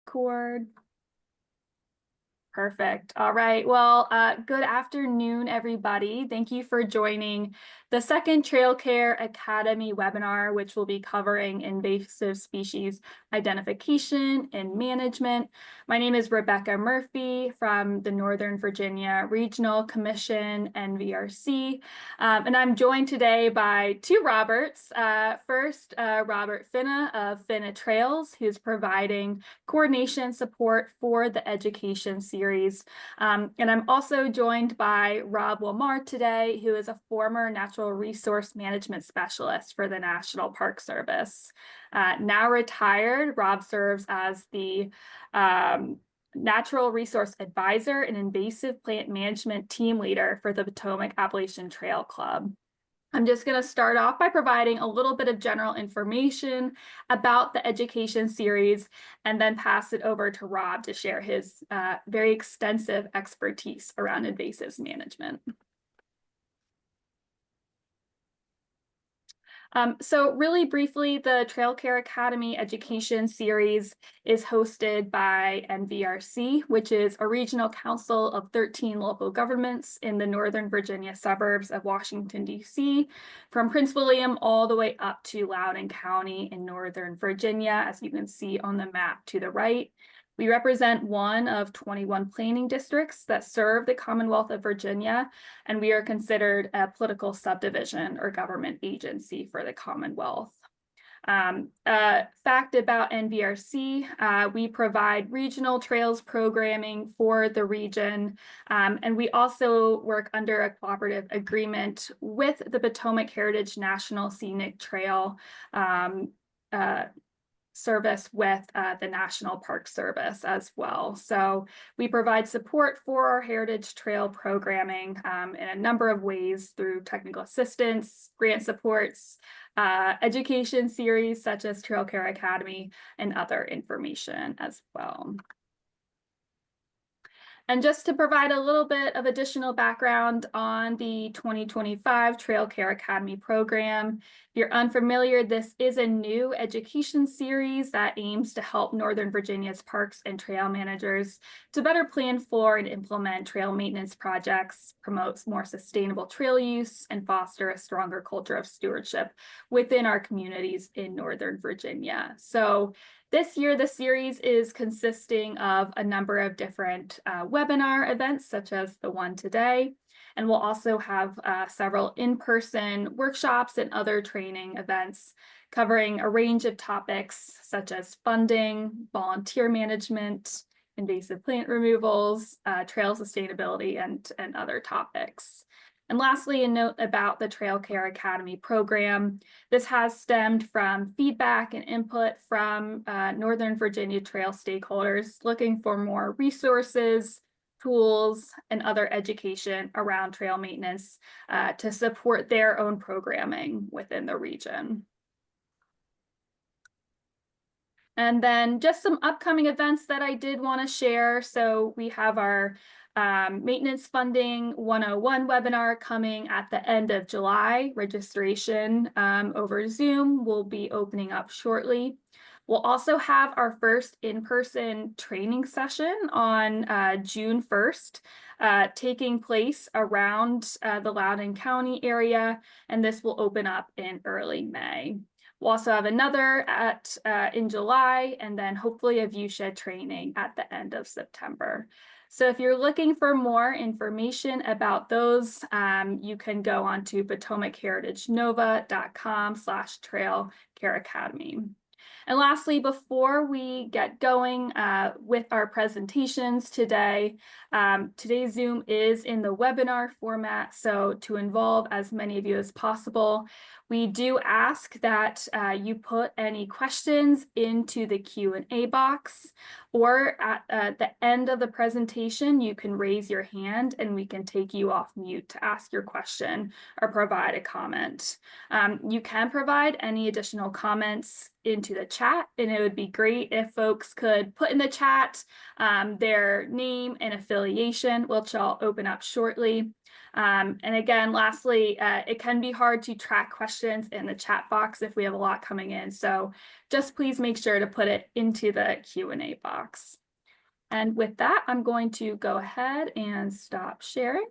record. Perfect. All right. Well, good afternoon, everybody. Thank you for joining the second Trail Care Academy webinar, which will be covering invasive species identification and management. My name is Rebecca Murphy from the Northern Virginia Regional Commission, NVRC, and I'm joined today by two Roberts. First, Robert Finna of Finna Trails, who's providing coordination support for the education series. And I'm also joined by Rob Wilmar today, who is a former natural resource management specialist for the National Park Service. Now retired, Rob serves as the Natural Resource Advisor and Invasive Plant Management Team Leader for the Potomac Appalachian Trail Club. I'm just going to start off by providing a little bit of general information about the education series and then pass it over to Rob to share his very extensive expertise around invasives management. So really briefly, the Trail Care Academy Education Series is hosted by NVRC, which is a regional council of 13 local governments in the Northern Virginia suburbs of Washington, D.C., from Prince William all the way up to Loudoun County in Northern Virginia, as you can see on the map to the right. We represent one of 21 planning districts that serve the Commonwealth of Virginia, and we are considered a political subdivision or government agency for the Commonwealth. Fact about NVRC, we provide regional trails programming for the region, and we also work under a cooperative agreement with the Potomac Heritage National Scenic Trail service with the National Park Service as well. So we provide support for our Heritage Trail programming in a number of ways through technical assistance, grant supports, education series such as Trail Care Academy, and other information as well. And just to provide a little bit of additional background on the 2025 Trail Care Academy program, if you're unfamiliar, this is a new education series that aims to help Northern Virginia's parks and trail managers to better plan for and implement trail maintenance projects, promotes more sustainable trail use, and foster a stronger culture of stewardship within our communities in Northern Virginia. So this year, the series is consisting of a number of different webinar events, such as the one today, and we'll also have several in-person workshops and other training events covering a range of topics such as funding, volunteer management, invasive plant removals, trail sustainability, and other topics. And lastly, a note about the Trail Care Academy program. This has stemmed from feedback and input from Northern Virginia trail stakeholders looking for more resources, tools, and other education around trail maintenance to support their own programming within the region. And then just some upcoming events that I did want to share. So we have our Maintenance Funding 101 webinar coming at the end of July. Registration over Zoom will be opening up shortly. We'll also have our first in-person training session on June 1st, taking place around the Loudoun County area, and this will open up in early May. We'll also have another in July, and then hopefully a viewshed training at the end of September. So if you're looking for more information about those, you can go on to potomachheritagenova.com/Trail Care Academy. And lastly, before we get going with our presentations today, today's Zoom is in the webinar format, so to involve as many of you as possible, we do ask that you put any questions into the Q&A box, or at the end of the presentation, you can raise your hand and we can take you off mute to ask your question or provide a comment. You can provide any additional comments into the chat, and it would be great if folks could put in the chat their name and affiliation, which I'll open up shortly. And again, lastly, it can be hard to track questions in the chat box if we have a lot coming in. So just please make sure to put it into the Q&A box. And with that, I'm going to go ahead and stop sharing.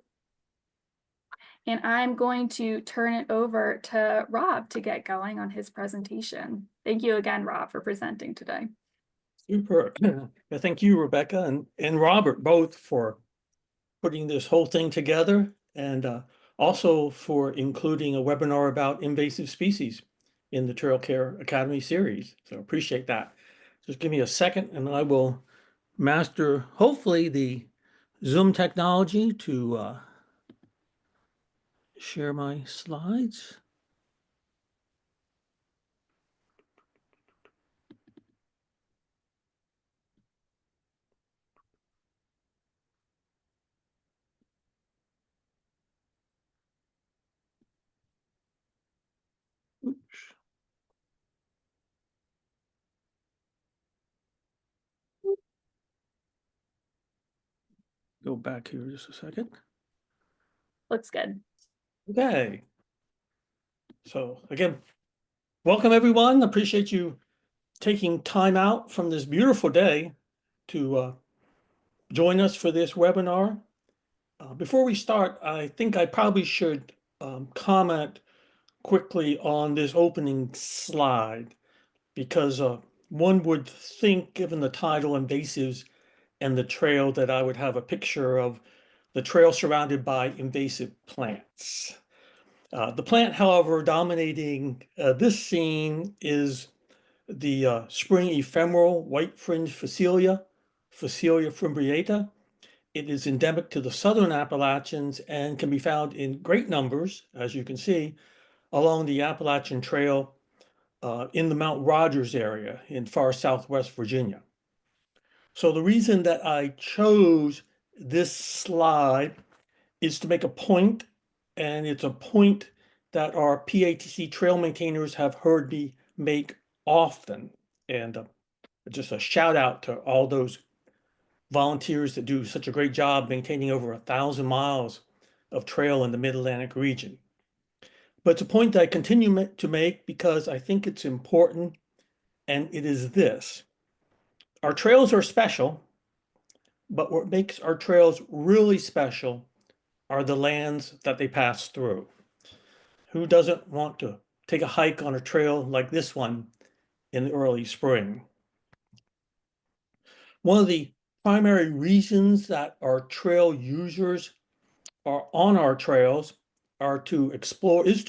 And I'm going to turn it over to Rob to get going on his presentation. Thank you again, Rob, for presenting today. Super. Thank you, Rebecca and Robert, both for putting this whole thing together, and also for including a webinar about invasive species in the Trail Care Academy series. So appreciate that. Just give me a second and I will master, hopefully, the Zoom technology to share my slides. Oops. Go back here just a second. Looks good. Okay. So again, welcome everyone. Appreciate you taking time out from this beautiful day to join us for this webinar. Before we start, I think I probably should comment quickly on this opening slide because one would think, given the title Invasives and the trail, that I would have a picture of the trail surrounded by invasive plants. The plant, however, dominating this scene is the spring ephemeral white fringe Phacelia, Phacelia fimbriata. It is endemic to the southern Appalachians and can be found in great numbers, as you can see, along the Appalachian Trail in the Mount Rogers area in far southwest Virginia. So the reason that I chose this slide is to make a point, and it's a point that our PATC trail maintainers have heard me make often. And just a shout out to all those volunteers that do such a great job maintaining over 1,000 miles of trail in the Mid-Atlantic region. But it's a point that I continue to make because I think it's important, and it is this. Our trails are special, but what makes our trails really special are the lands that they pass through. Who doesn't want to take a hike on a trail like this one in the early spring? One of the primary reasons that our trail users are on our trails is to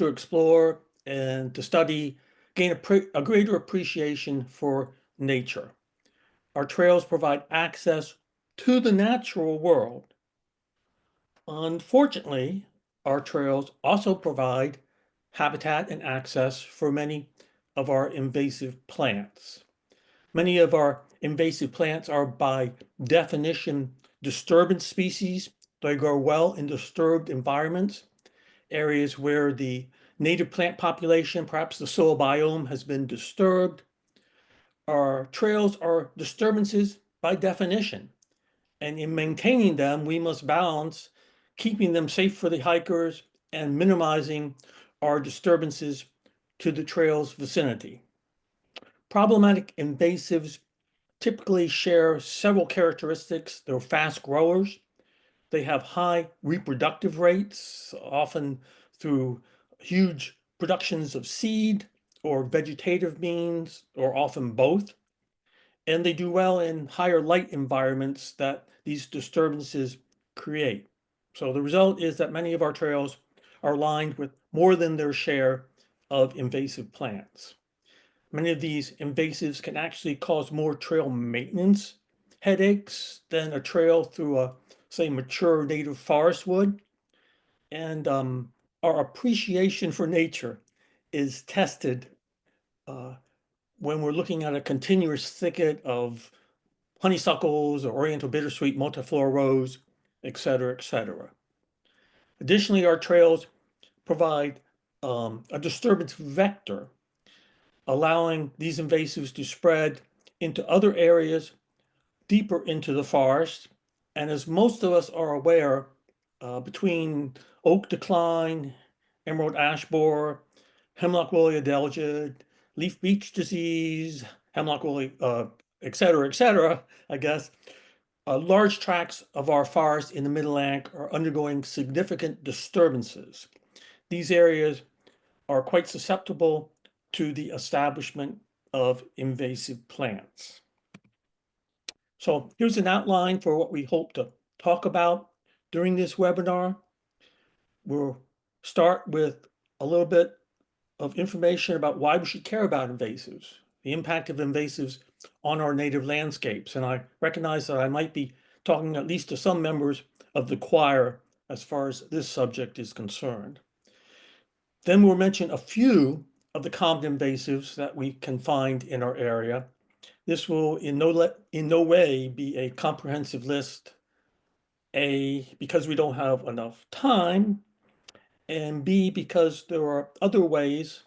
explore and to study, gain a greater appreciation for nature. Our trails provide access to the natural world. Unfortunately, our trails also provide habitat and access for many of our invasive plants. Many of our invasive plants are by definition disturbance species. They grow well in disturbed environments, areas where the native plant population, perhaps the soil biome, has been disturbed. Our trails are disturbances by definition, and in maintaining them, we must balance keeping them safe for the hikers and minimizing our disturbances to the trail's vicinity. Problematic invasives typically share several characteristics. They're fast growers. They have high reproductive rates, often through huge productions of seed or vegetative means, or often both. And they do well in higher light environments that these disturbances create. So the result is that many of our trails are lined with more than their share of invasive plants. Many of these invasives can actually cause more trail maintenance headaches than a trail through a, say, mature native forest would. And our appreciation for nature is tested when we're looking at a continuous thicket of honeysuckles or oriental bittersweet multiflora rose, et cetera, et cetera. Additionally, our trails provide a disturbance vector. allowing these invasives to spread into other areas deeper into the forest. And as most of us are aware, between oak decline, emerald ash borer, hemlock woolly adelgid, leaf beach disease, hemlock woolly, et cetera, I guess, large tracts of our forest in the Mid-Atlantic are undergoing significant disturbances. These areas are quite susceptible to the establishment of invasive plants. So here's an outline for what we hope to talk about during this webinar. We'll start with a little bit of information about why we should care about invasives, the impact of invasives on our native landscapes. And I recognize that I might be talking at least to some members of the choir as far as this subject is concerned. Then we'll mention a few of the common invasives that we can find in our area. This will in no way be a comprehensive list, A, because we don't have enough time, and B, because there are other ways,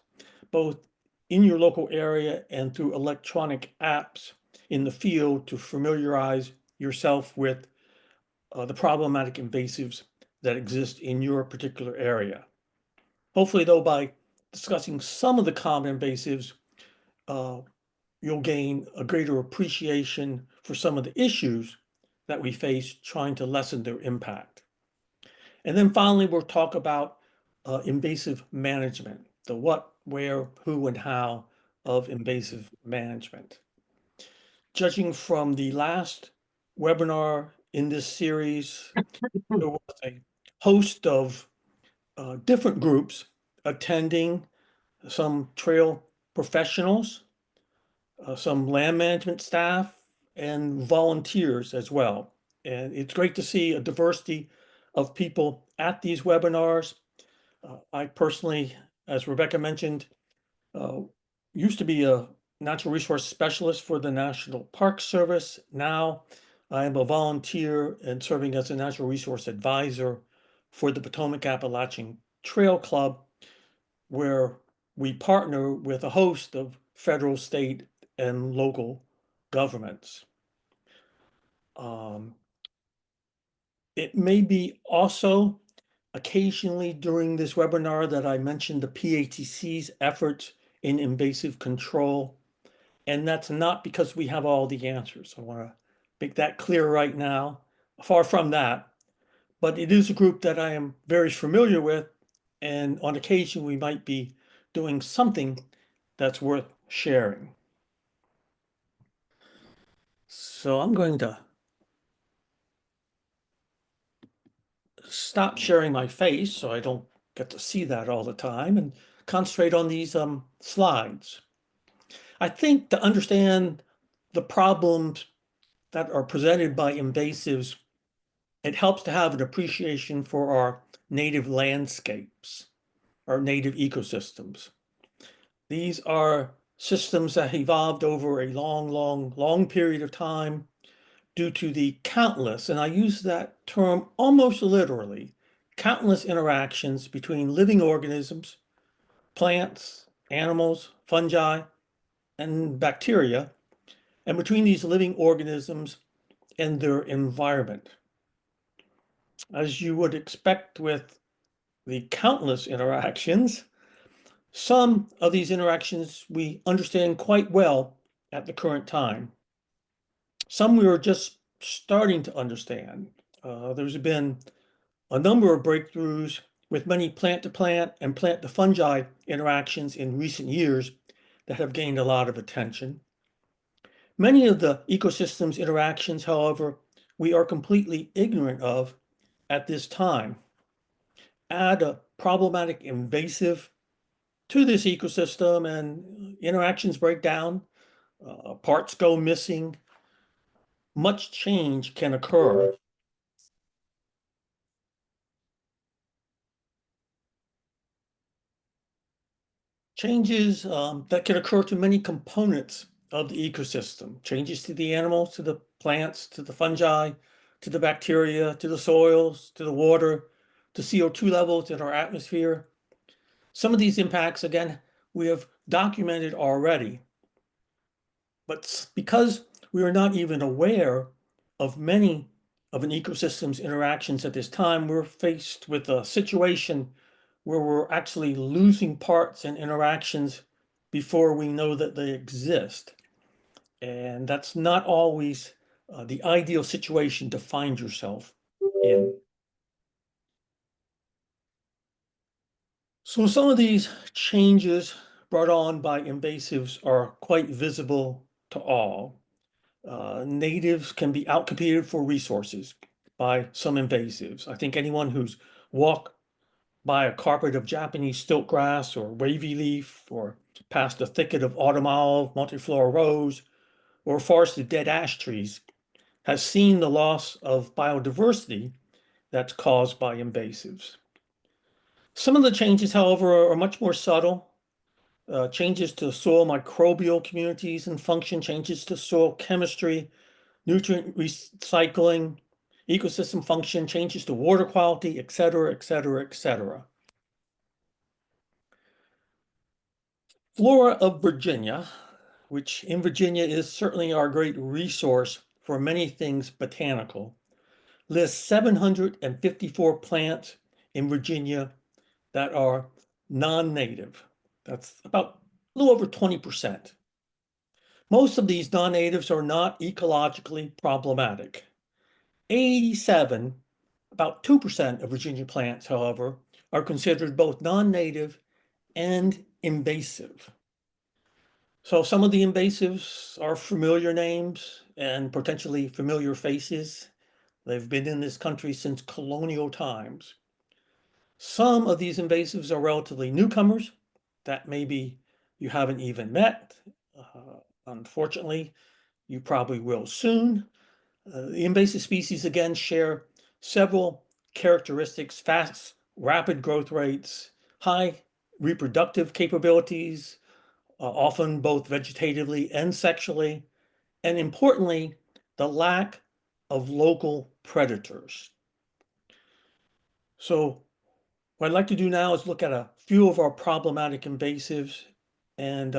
both in your local area and through electronic apps in the field, to familiarize yourself with the problematic invasives that exist in your particular area. Hopefully, though, by discussing some of the common invasives, you'll gain a greater appreciation for some of the issues that we face trying to lessen their impact. And then finally, we'll talk about invasive management, the what, where, who, and how of invasive management. Judging from the last webinar in this series, there was a host of different groups attending, some trail professionals, some land management staff, and volunteers as well. And it's great to see a diversity of people at these webinars. I personally, as Rebecca mentioned, used to be a natural resource specialist for the National Park Service. Now I am a volunteer and serving as a natural resource advisor for the Potomac Appalachian Trail Club, where we partner with a host of federal, state, and local governments. It may be also occasionally during this webinar that I mentioned the PATC's efforts in invasive control, and that's not because we have all the answers. I want to make that clear right now. Far from that, but it is a group that I am very familiar with, and on occasion we might be doing something that's worth sharing. So I'm going to stop sharing my face so I don't get to see that all the time and concentrate on these slides. I think to understand the problems that are presented by invasives, it helps to have an appreciation for our native landscapes, our native ecosystems. These are systems that evolved over a long period of time due to the countless, and I use that term almost literally, countless interactions between living organisms, plants, animals, fungi, and bacteria, and between these living organisms and their environment. As you would expect with the countless interactions, some of these interactions we understand quite well at the current time. Some we are just starting to understand. There's been a number of breakthroughs with many plant-to-plant and plant-to-fungi interactions in recent years that have gained a lot of attention. Many of the ecosystem's interactions, however, we are completely ignorant of at this time. Add a problematic invasive to this ecosystem and interactions break down, parts go missing, much change can occur. Changes that can occur to many components of the ecosystem, changes to the animals, to the plants, to the fungi, to the bacteria, to the soils, to the water, to CO2 levels in our atmosphere. Some of these impacts, again, we have documented already. But because we are not even aware of many of an ecosystem's interactions at this time, we're faced with a situation where we're actually losing parts and interactions before we know that they exist. And that's not always the ideal situation to find yourself in. So some of these changes brought on by invasives are quite visible to all. Natives can be outcompeted for resources by some invasives. I think anyone who's walked by a carpet of Japanese stilt grass or wavy leaf, or past a thicket of autumn olive, multiflora rose, or a forest of dead ash trees has seen the loss of biodiversity that's caused by invasives. Some of the changes, however, are much more subtle. Changes to soil microbial communities and function, changes to soil chemistry, nutrient recycling, ecosystem function, changes to water quality, et cetera, et cetera, et cetera. Flora of Virginia, which in Virginia is certainly our great resource for many things botanical, lists 754 plants in Virginia that are non-native. That's about a little over 20%. Most of these non-natives are not ecologically problematic. 87, about 2% of Virginia plants, however, are considered both non-native and invasive. So some of the invasives are familiar names and potentially familiar faces. They've been in this country since colonial times. Some of these invasives are relatively newcomers that maybe you haven't even met. Unfortunately, you probably will soon. The invasive species again share several characteristics: fast, rapid growth rates, high reproductive capabilities, often both vegetatively and sexually, and importantly, the lack of local predators. So what I'd like to do now is look at a few of our problematic invasives. And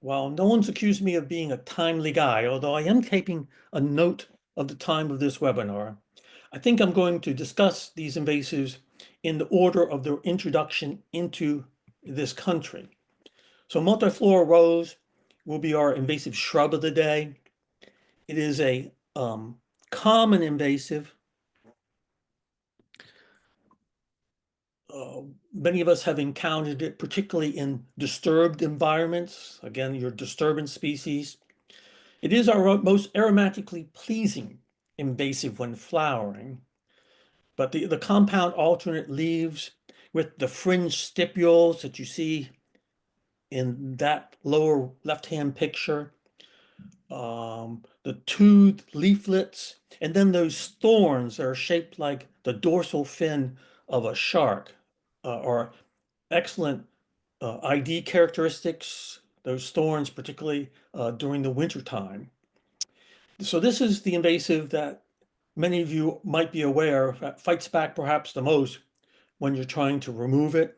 while no one's accused me of being a timely guy, although I am taking a note of the time of this webinar, I think I'm going to discuss these invasives in the order of their introduction into this country. So multiflora rose will be our invasive shrub of the day. It is a common invasive. Many of us have encountered it, particularly in disturbed environments. Again, your disturbance species. It is our most aromatically pleasing invasive when flowering, but the compound alternate leaves with the fringe stipules that you see in that lower left-hand picture, the toothed leaflets, and then those thorns that are shaped like the dorsal fin of a shark, are excellent ID characteristics, those thorns, particularly during the winter time. So this is the invasive that many of you might be aware fights back perhaps the most when you're trying to remove it.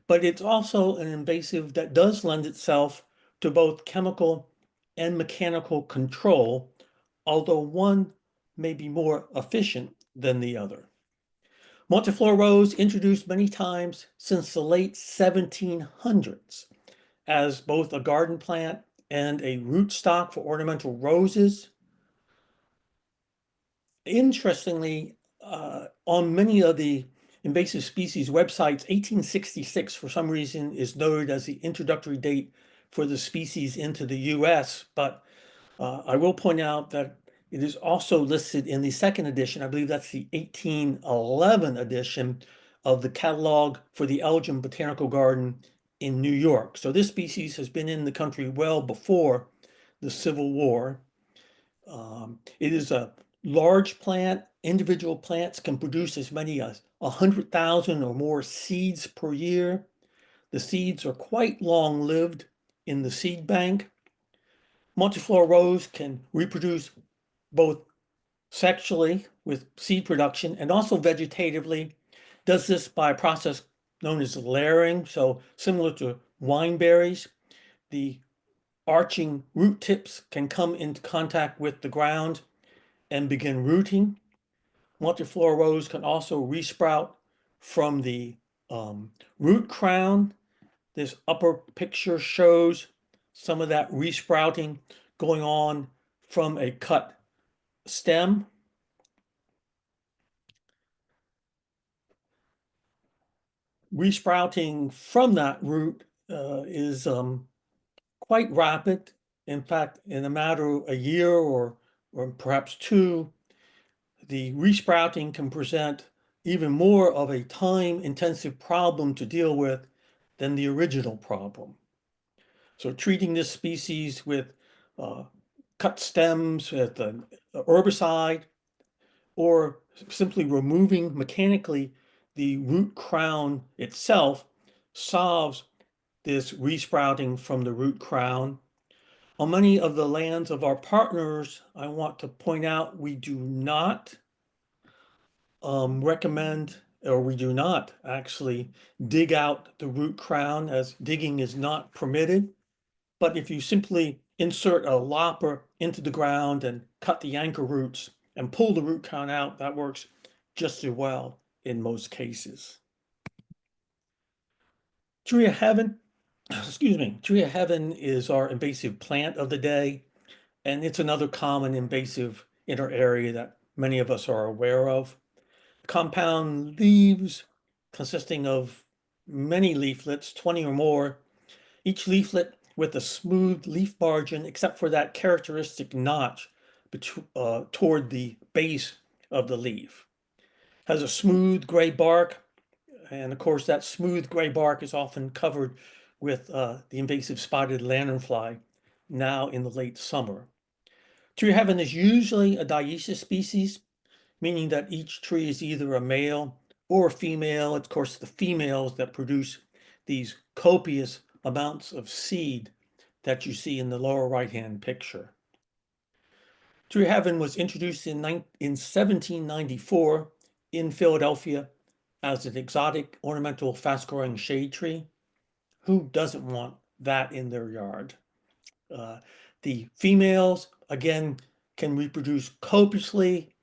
But it's also an invasive that does lend itself to both chemical and mechanical control, although one may be more efficient than the other. Multiflora rose introduced many times since the late 1700s as both a garden plant and a rootstock for ornamental roses. Interestingly, on many of the invasive species websites, 1866 for some reason is noted as the introductory date for the species into the US, but I will point out that it is also listed in the second edition. I believe that's the 1811 edition of the catalog for the Elgin Botanical Garden in New York. So this species has been in the country well before the Civil War. It is a large plant. Individual plants can produce as many as 100,000 or more seeds per year. The seeds are quite long-lived in the seed bank. Multiflora rose can reproduce both sexually with seed production and also vegetatively. Does this by a process known as layering. So similar to wineberries, the arching root tips can come into contact with the ground and begin rooting. Multiflora rose can also resprout from the root crown. This upper picture shows some of that resprouting going on from a cut stem. Resprouting from that root is quite rapid. In fact, in a matter of a year or perhaps two, the resprouting can present even more of a time-intensive problem to deal with than the original problem. So treating this species with cut stems with an herbicide or simply removing mechanically the root crown itself solves this resprouting from the root crown. On many of the lands of our partners, I want to point out we do not recommend, or we do not actually dig out the root crown, as digging is not permitted. But if you simply insert a lopper into the ground and cut the anchor roots and pull the root crown out, that works just as well in most cases. Tree of Heaven, excuse me, Tree of Heaven is our invasive plant of the day, and it's another common invasive in our area that many of us are aware of. Compound leaves consisting of many leaflets, 20 or more, each leaflet with a smooth leaf margin except for that characteristic notch toward the base of the leaf. Has a smooth gray bark, and of course that smooth gray bark is often covered with the invasive spotted lanternfly now in the late summer. Tree of Heaven is usually a dioecious species, meaning that each tree is either a male or a female. It's, of course, the females that produce these copious amounts of seed that you see in the lower right-hand picture. Tree of Heaven was introduced in 1794 in Philadelphia as an exotic ornamental fast-growing shade tree. Who doesn't want that in their yard? The females, again, can reproduce copiously.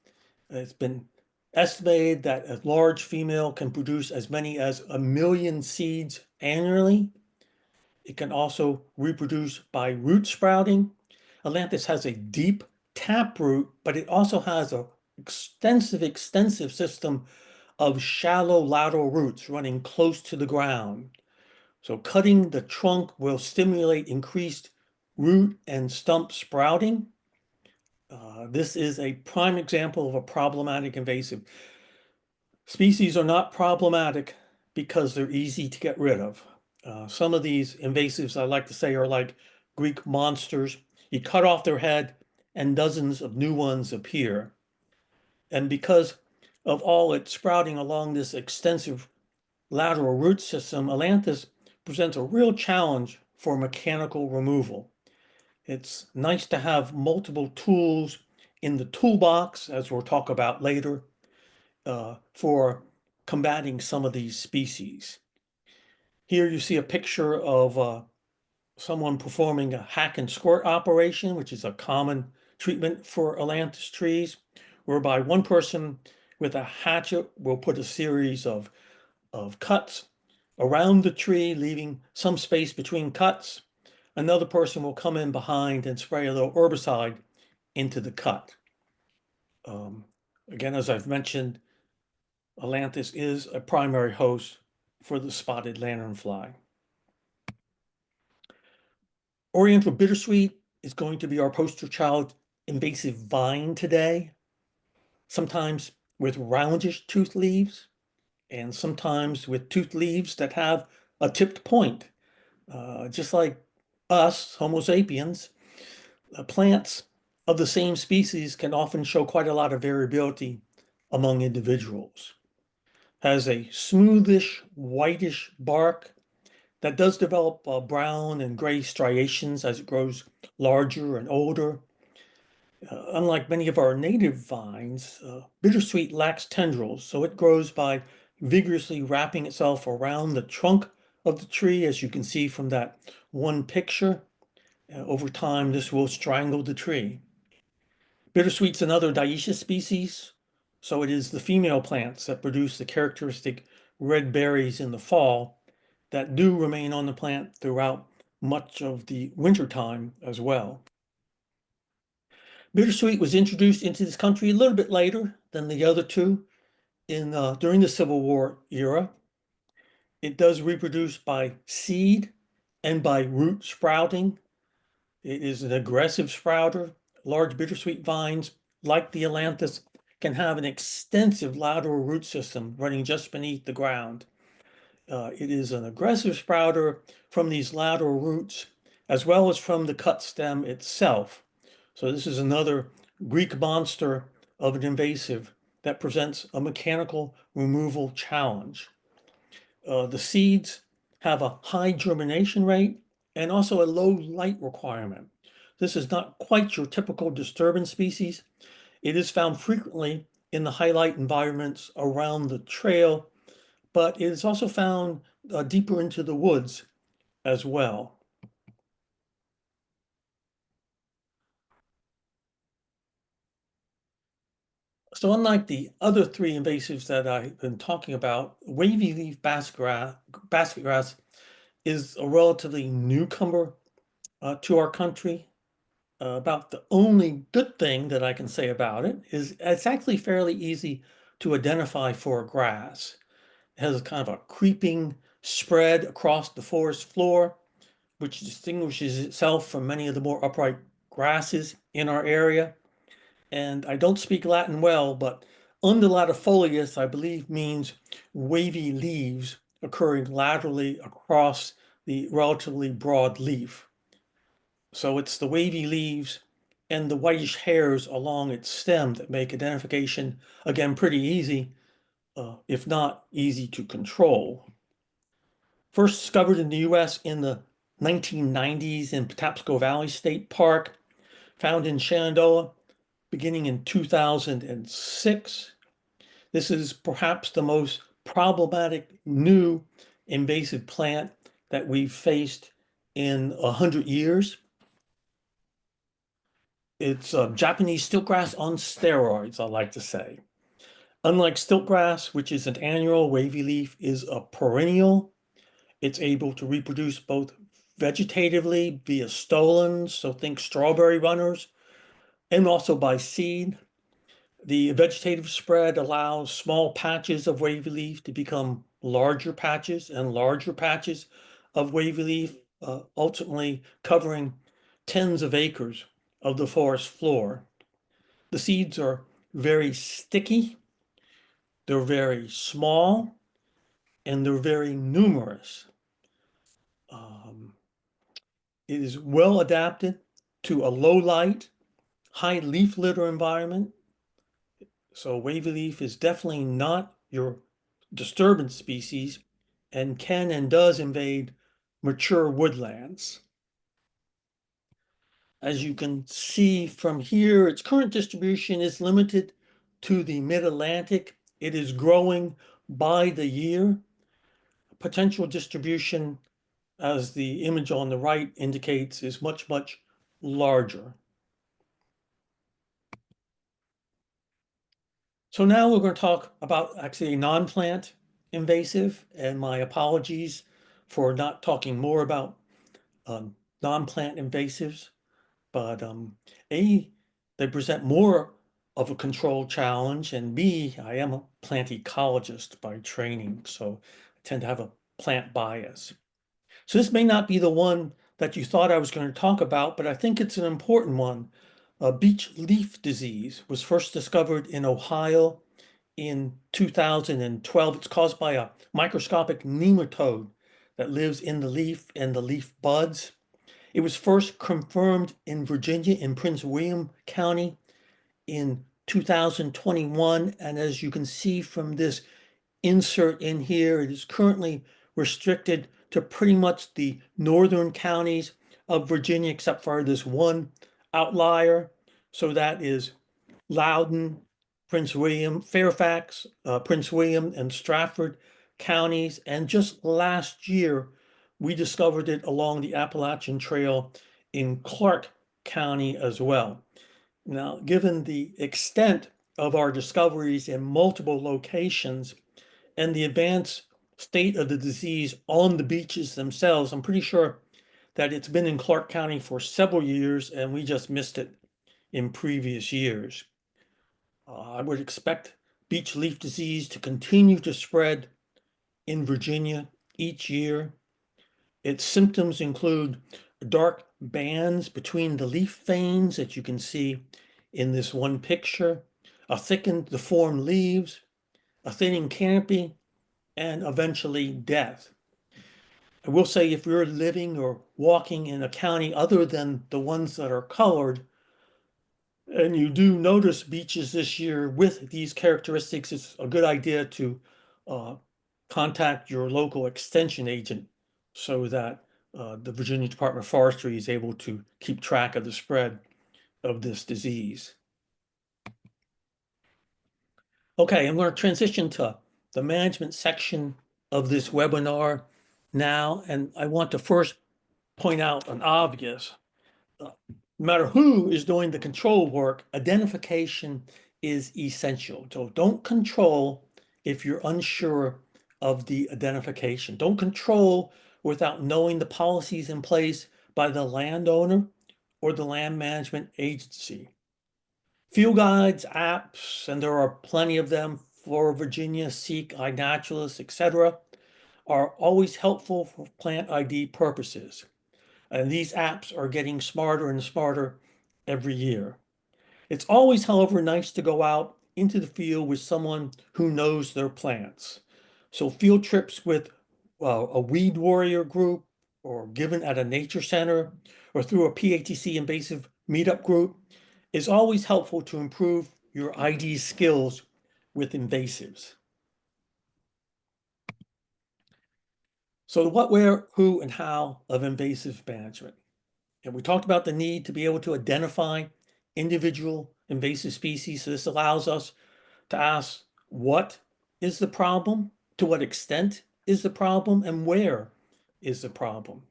It's been estimated that a large female can produce as many as 1 million seeds annually. It can also reproduce by root sprouting. Ailanthus has a deep taproot, but it also has an extensive system of shallow lateral roots running close to the ground. So cutting the trunk will stimulate increased root and stump sprouting. This is a prime example of a problematic invasive. Species are not problematic because they're easy to get rid of. Some of these invasives, I like to say, are like Greek monsters. You cut off their head and dozens of new ones appear. And because of all its sprouting along this extensive lateral root system, Ailanthus presents a real challenge for mechanical removal. It's nice to have multiple tools in the toolbox, as we'll talk about later, for combating some of these species. Here you see a picture of someone performing a hack and squirt operation, which is a common treatment for ailanthus trees, whereby one person with a hatchet will put a series of cuts around the tree, leaving some space between cuts. Another person will come in behind and spray a little herbicide into the cut. Again, as I've mentioned, ailanthus is a primary host for the spotted lanternfly. Oriental bittersweet is going to be our poster child invasive vine today, sometimes with roundish toothed leaves and sometimes with toothed leaves that have a tipped point. Just like us, Homo sapiens, plants of the same species can often show quite a lot of variability among individuals. Has a smoothish, whitish bark that does develop brown and gray striations as it grows larger and older. Unlike many of our native vines, bittersweet lacks tendrils, so it grows by vigorously wrapping itself around the trunk of the tree, as you can see from that one picture. Over time, this will strangle the tree. Bittersweet's another dioecious species, so it is the female plants that produce the characteristic red berries in the fall that do remain on the plant throughout much of the wintertime as well. Bittersweet was introduced into this country a little bit later than the other two during the Civil War era. It does reproduce by seed and by root sprouting. It is an aggressive sprouter. Large bittersweet vines, like the ailanthus, can have an extensive lateral root system running just beneath the ground. It is an aggressive sprouter from these lateral roots, as well as from the cut stem itself. So this is another Greek monster of an invasive that presents a mechanical removal challenge. The seeds have a high germination rate and also a low light requirement. This is not quite your typical disturbance species. It is found frequently in the high light environments around the trail, but it is also found deeper into the woods as well. So unlike the other three invasives that I've been talking about, wavy leaf basket grass is a relatively newcomer to our country. About the only good thing that I can say about it is it's actually fairly easy to identify for a grass. It has a kind of a creeping spread across the forest floor, which distinguishes itself from many of the more upright grasses in our area. And I don't speak Latin well, but undilatifolious, I believe, means wavy leaves occurring laterally across the relatively broad leaf. So it's the wavy leaves and the whitish hairs along its stem that make identification, again, pretty easy, if not easy to control. First discovered in the US in the 1990s in Patapsco Valley State Park, found in Shenandoah beginning in 2006. This is perhaps the most problematic new invasive plant that we've faced in 100 years. It's Japanese stiltgrass on steroids, I like to say. Unlike stiltgrass, which is an annual, wavy leaf is a perennial. It's able to reproduce both vegetatively via stolons, so think strawberry runners, and also by seed. The vegetative spread allows small patches of wavy leaf to become larger patches and larger patches of wavy leaf, ultimately covering tens of acres of the forest floor. The seeds are very sticky, they're very small, and they're very numerous. Um, it is well adapted to a low light, high leaf litter environment. So wavy leaf is definitely not your disturbance species and can and does invade mature woodlands. As you can see from here, its current distribution is limited to the mid-Atlantic. It is growing by the year. Potential distribution, as the image on the right indicates, is much, much larger. So now we're going to talk about actually a non-plant invasive, and my apologies for not talking more about non-plant invasives, but A, they present more of a control challenge, and B, I am a plant ecologist by training, so I tend to have a plant bias. So this may not be the one that you thought I was going to talk about, but I think it's an important one. Beech leaf disease was first discovered in Ohio in 2012. It's caused by a microscopic nematode that lives in the leaf and the leaf buds. It was first confirmed in Virginia in Prince William County in 2021. And as you can see from this insert in here, it is currently restricted to pretty much the northern counties of Virginia, except for this one outlier. So that is Loudoun, Prince William, Fairfax, Prince William, and Strafford counties. And just last year, we discovered it along the Appalachian Trail in Clark County as well. Now, given the extent of our discoveries in multiple locations and the advanced state of the disease on the beaches themselves, I'm pretty sure that it's been in Clark County for several years and we just missed it in previous years. I would expect beach leaf disease to continue to spread in Virginia each year. Its symptoms include dark bands between the leaf veins that you can see in this one picture, a thickened, deformed leaves, a thinning canopy, and eventually death. I will say if you're living or walking in a county other than the ones that are colored, and you do notice beaches this year with these characteristics, it's a good idea to uh, contact your local extension agent so that the Virginia Department of Forestry is able to keep track of the spread of this disease. Okay, I'm going to transition to the management section of this webinar now, and I want to first point out an obvious. No matter who is doing the control work, identification is essential. So don't control if you're unsure of the identification. Don't control without knowing the policies in place by the landowner or the land management agency. Field guides, apps, and there are plenty of them, Flora Virginia, Seek, iNaturalist, etc., are always helpful for plant ID purposes. And these apps are getting smarter and smarter every year. It's always, however, nice to go out into the field with someone who knows their plants. So field trips with a weed warrior group or given at a nature center or through a PATC invasive meetup group is always helpful to improve your ID skills with invasives. So the what, where, who, and how of invasive management. And we talked about the need to be able to identify individual invasive species. So this allows us to ask what is the problem, to what extent is the problem, and where is the problem.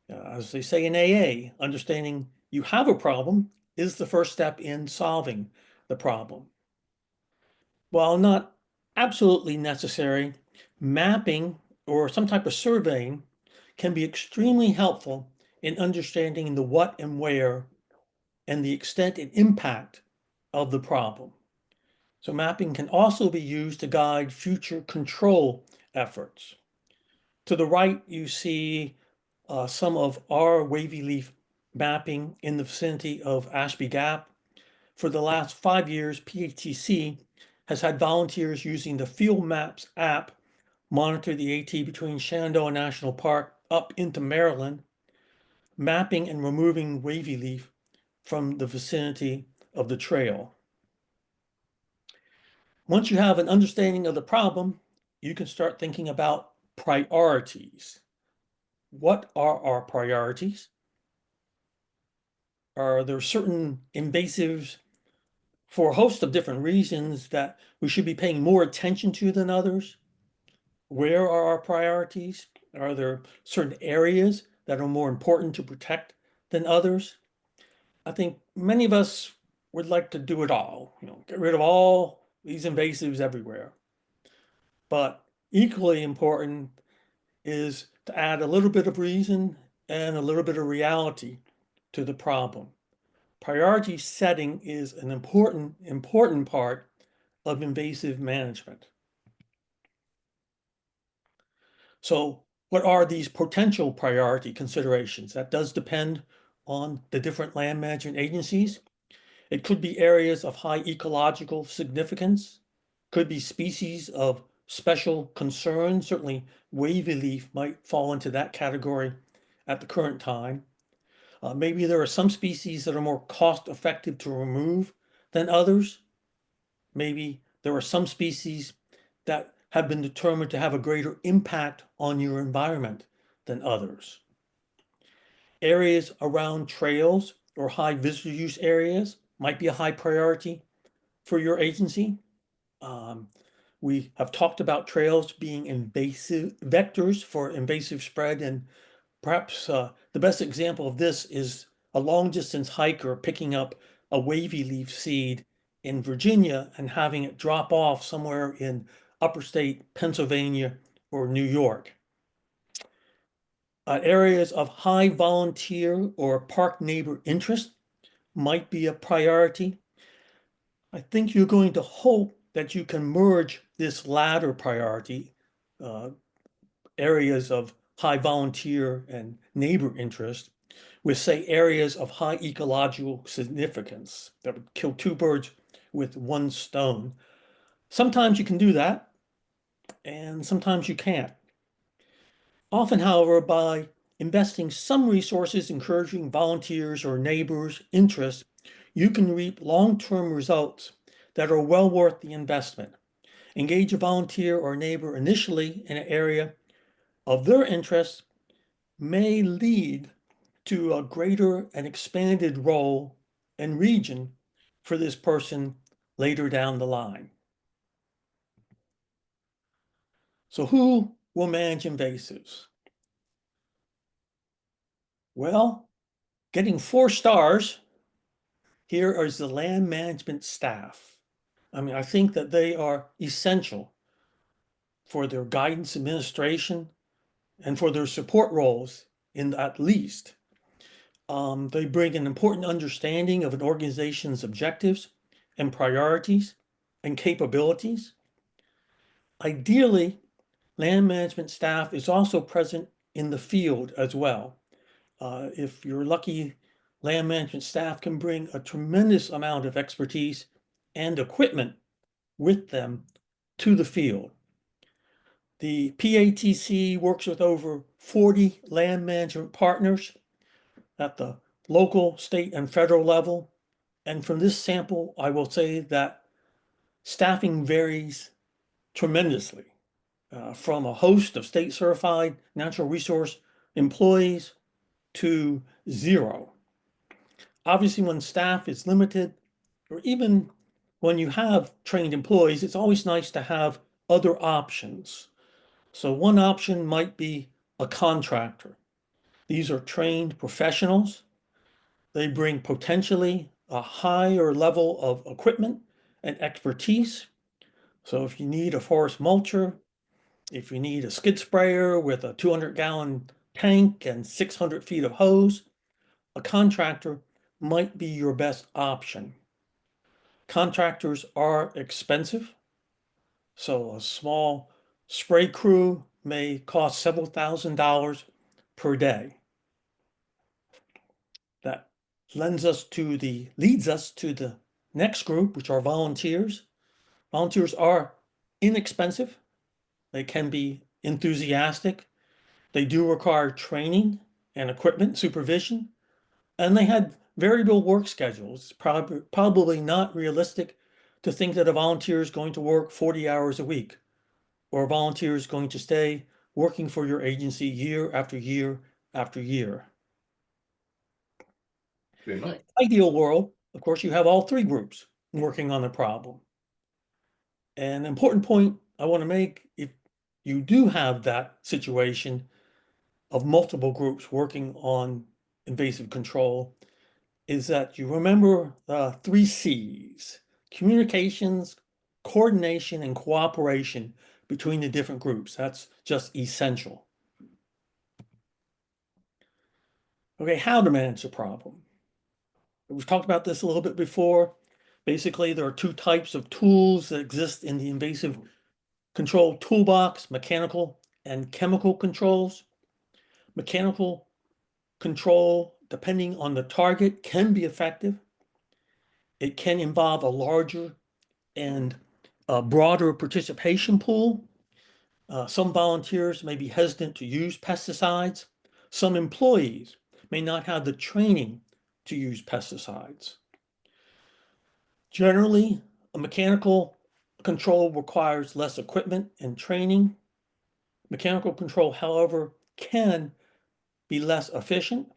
As they say in AA, understanding you have a problem is the first step in solving the problem. While not absolutely necessary, mapping or some type of surveying can be extremely helpful in understanding the what and where and the extent and impact of the problem. So mapping can also be used to guide future control efforts. To the right, you see some of our wavy leaf mapping in the vicinity of Ashby Gap. For the last 5 years, PATC has had volunteers using the Field Maps app monitor the AT between Shenandoah National Park up into Maryland, mapping and removing wavy leaf from the vicinity of the trail. Once you have an understanding of the problem, you can start thinking about priorities. What are our priorities? Are there certain invasives for a host of different reasons that we should be paying more attention to than others? Where are our priorities? Are there certain areas that are more important to protect than others? I think many of us would like to do it all, get rid of all these invasives everywhere. But equally important is to add a little bit of reason and a little bit of reality to the problem. Priority setting is an important part of invasive management. So what are these potential priority considerations? That does depend on the different land management agencies. It could be areas of high ecological significance, could be species of special concern. Certainly wavy leaf might fall into that category at the current time. Maybe there are some species that are more cost effective to remove than others. Maybe there are some species that have been determined to have a greater impact on your environment than others. Areas around trails or high visitor use areas might be a high priority for your agency. We have talked about trails being invasive vectors for invasive spread, and perhaps the best example of this is a long distance hiker picking up a wavy leaf seed in Virginia and having it drop off somewhere in upper state Pennsylvania or New York. Areas of high volunteer or park neighbor interest might be a priority. I think you're going to hope that you can merge this latter priority, uh, areas of high volunteer and neighbor interest, with, say, areas of high ecological significance that would kill two birds with one stone. Sometimes you can do that, and sometimes you can't. Often, however, by investing some resources, encouraging volunteers or neighbors' interest, you can reap long-term results that are well worth the investment. Engage a volunteer or neighbor initially in an area of their interest may lead to a greater and expanded role and region for this person later down the line. So who will manage invasives? Well, getting 4 stars, here is the land management staff. I mean, I think that they are essential for their guidance administration and for their support roles in at least. They bring an important understanding of an organization's objectives and priorities and capabilities. Ideally, land management staff is also present in the field as well. If you're lucky, land management staff can bring a tremendous amount of expertise and equipment with them to the field. The PATC works with over 40 land management partners at the local, state, and federal level. And from this sample, I will say that staffing varies tremendously, from a host of state certified natural resource employees to 0. Obviously, when staff is limited, or even when you have trained employees, it's always nice to have other options. So one option might be a contractor. These are trained professionals. They bring potentially a higher level of equipment and expertise. So if you need a forest mulcher, if you need a skid sprayer with a 200-gallon tank and 600 feet of hose, a contractor might be your best option. Contractors are expensive, so a small spray crew may cost several $1,000s per day. That leads us to the next group, which are volunteers. Volunteers are inexpensive. They can be enthusiastic. They do require training and equipment supervision, and they had variable work schedules. It's probably not realistic to think that a volunteer is going to work 40 hours a week, or a volunteer is going to stay working for your agency year after year after year. Very much. Ideal world, of course, you have all 3 groups working on the problem. An important point I want to make, if you do have that situation of multiple groups working on invasive control, is that you remember the 3 C's: communications, coordination, and cooperation between the different groups. That's just essential. Okay, how to manage the problem. We've talked about this a little bit before. Basically, there are 2 types of tools that exist in the invasive control toolbox: mechanical and chemical controls. Mechanical control, depending on the target, can be effective. It can involve a larger and a broader participation pool. Some volunteers may be hesitant to use pesticides. Some employees may not have the training to use pesticides. Generally, a mechanical control requires less equipment and training. Mechanical control, however, can be less efficient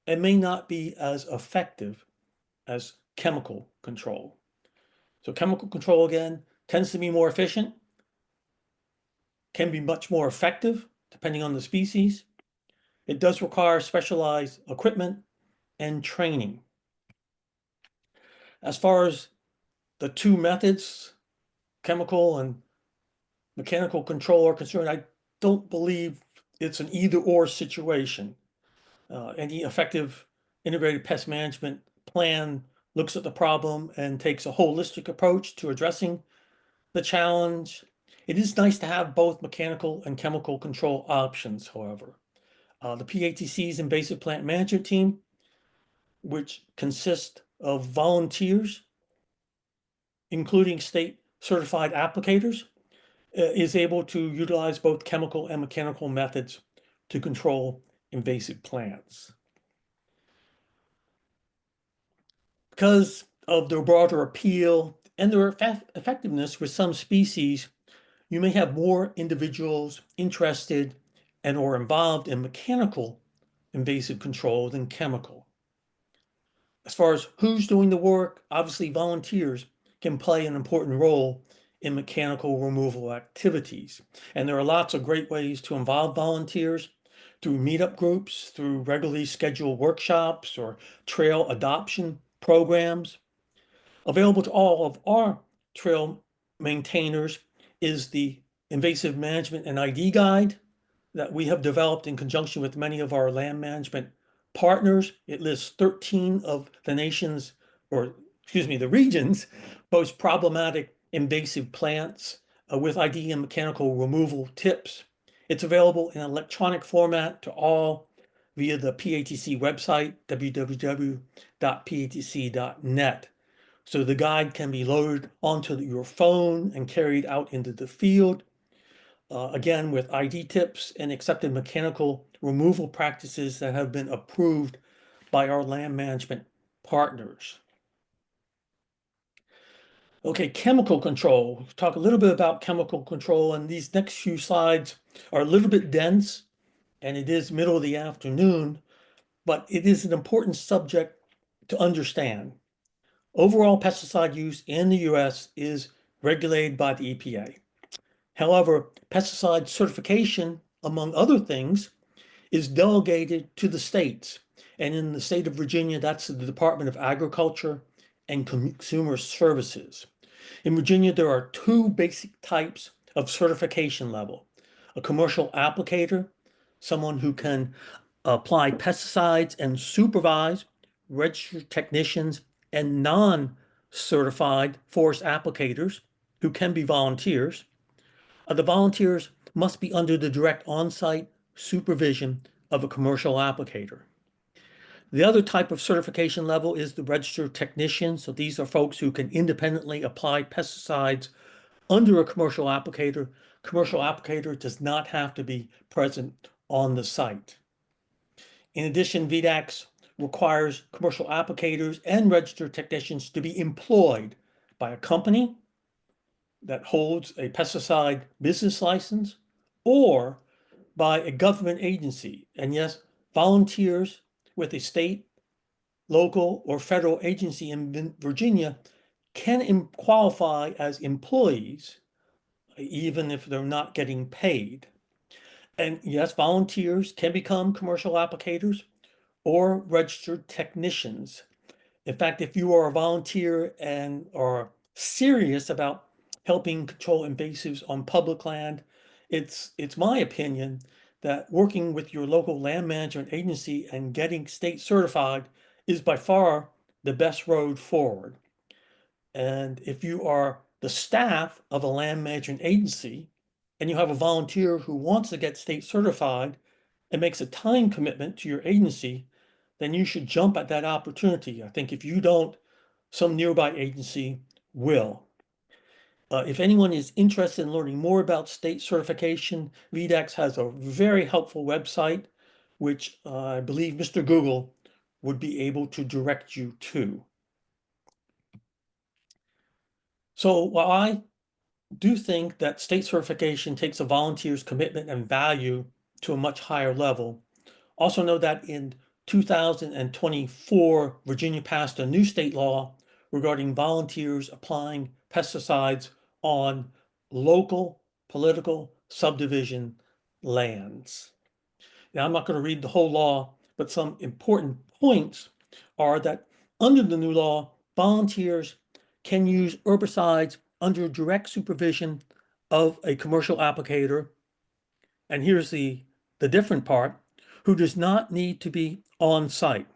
and may not be as effective as chemical control. So chemical control, again, tends to be more efficient, can be much more effective depending on the species. It does require specialized equipment and training. As far as the two methods, chemical and mechanical control, are concerned, I don't believe it's an either-or situation. Any effective integrated pest management plan looks at the problem and takes a holistic approach to addressing the challenge. It is nice to have both mechanical and chemical control options, however. The PATC's invasive plant management team, which consists of volunteers, including state certified applicators, is able to utilize both chemical and mechanical methods to control invasive plants. Because of their broader appeal and their effectiveness with some species, you may have more individuals interested and or involved in mechanical invasive control than chemical. As far as who's doing the work, obviously volunteers can play an important role in mechanical removal activities. And there are lots of great ways to involve volunteers through meetup groups, through regularly scheduled workshops or trail adoption programs. Available to all of our trail maintainers is the Invasive Management and ID Guide that we have developed in conjunction with many of our land management partners. It lists 13 of the nation's, or excuse me, the region's most problematic invasive plants with ID and mechanical removal tips. It's available in electronic format to all via the PATC website, www.patc.net. So the guide can be loaded onto your phone and carried out into the field. Again, with ID tips and accepted mechanical removal practices that have been approved by our land management partners. Okay, chemical control. We'll talk a little bit about chemical control, and these next few slides are a little bit dense, and it is middle of the afternoon, but it is an important subject to understand. Overall pesticide use in the US is regulated by the EPA. However, pesticide certification, among other things, is delegated to the states. And in the state of Virginia, that's the Department of Agriculture and Consumer Services. In Virginia, there are two basic types of certification level. A commercial applicator, someone who can apply pesticides and supervise registered technicians and non-certified forest applicators who can be volunteers. The volunteers must be under the direct on-site supervision of a commercial applicator. The other type of certification level is the registered technician. So these are folks who can independently apply pesticides under a commercial applicator. Commercial applicator does not have to be present on the site. In addition, VDAX requires commercial applicators and registered technicians to be employed by a company that holds a pesticide business license or by a government agency. And yes, volunteers with a state, local, or federal agency in Virginia can qualify as employees, even if they're not getting paid. And yes, volunteers can become commercial applicators or registered technicians. In fact, if you are a volunteer and are serious about helping control invasives on public land, it's my opinion that working with your local land management agency and getting state certified is by far the best road forward. And if you are the staff of a land management agency and you have a volunteer who wants to get state certified and makes a time commitment to your agency, then you should jump at that opportunity. I think if you don't, some nearby agency will. If anyone is interested in learning more about state certification, VDAX has a very helpful website, which I believe Mr. Google would be able to direct you to. So while I do think that state certification takes a volunteer's commitment and value to a much higher level, also know that in 2024, Virginia passed a new state law regarding volunteers applying pesticides on local, political, subdivision lands. Now, I'm not going to read the whole law, but some important points are that under the new law, volunteers can use herbicides under direct supervision of a commercial applicator. And here's the different part, who does not need to be on site.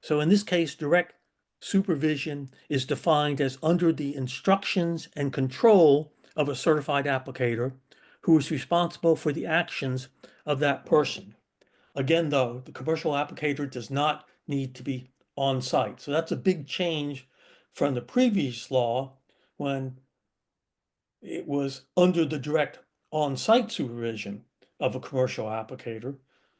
So in this case, direct supervision is defined as under the instructions and control of a certified applicator who is responsible for the actions of that person. Again, though, the commercial applicator does not need to be on site. So that's a big change from the previous law when it was under the direct on-site supervision of a commercial applicator,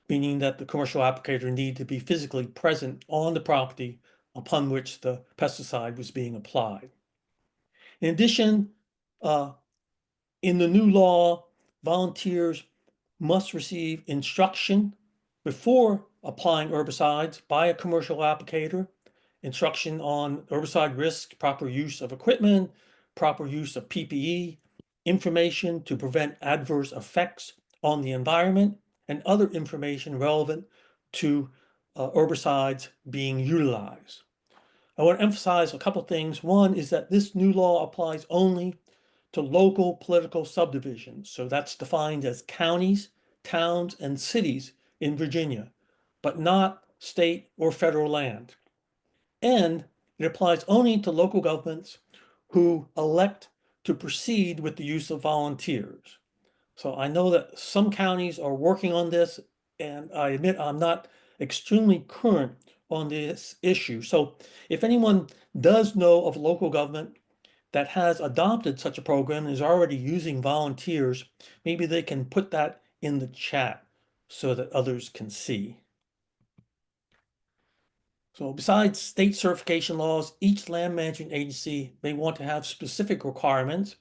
meaning that the commercial applicator needed to be physically present on the property upon which the pesticide was being applied. In addition, uh, in the new law, volunteers must receive instruction before applying herbicides by a commercial applicator, instruction on herbicide risk, proper use of equipment, proper use of PPE, information to prevent adverse effects on the environment, and other information relevant to herbicides being utilized. I want to emphasize a couple things. One is that this new law applies only to local political subdivisions. So that's defined as counties, towns, and cities in Virginia, but not state or federal land. And it applies only to local governments who elect to proceed with the use of volunteers. So I know that some counties are working on this, and I admit I'm not extremely current on this issue. So if anyone does know of local government that has adopted such a program and is already using volunteers, maybe they can put that in the chat so that others can see. So besides state certification laws, each land management agency may want to have specific requirements,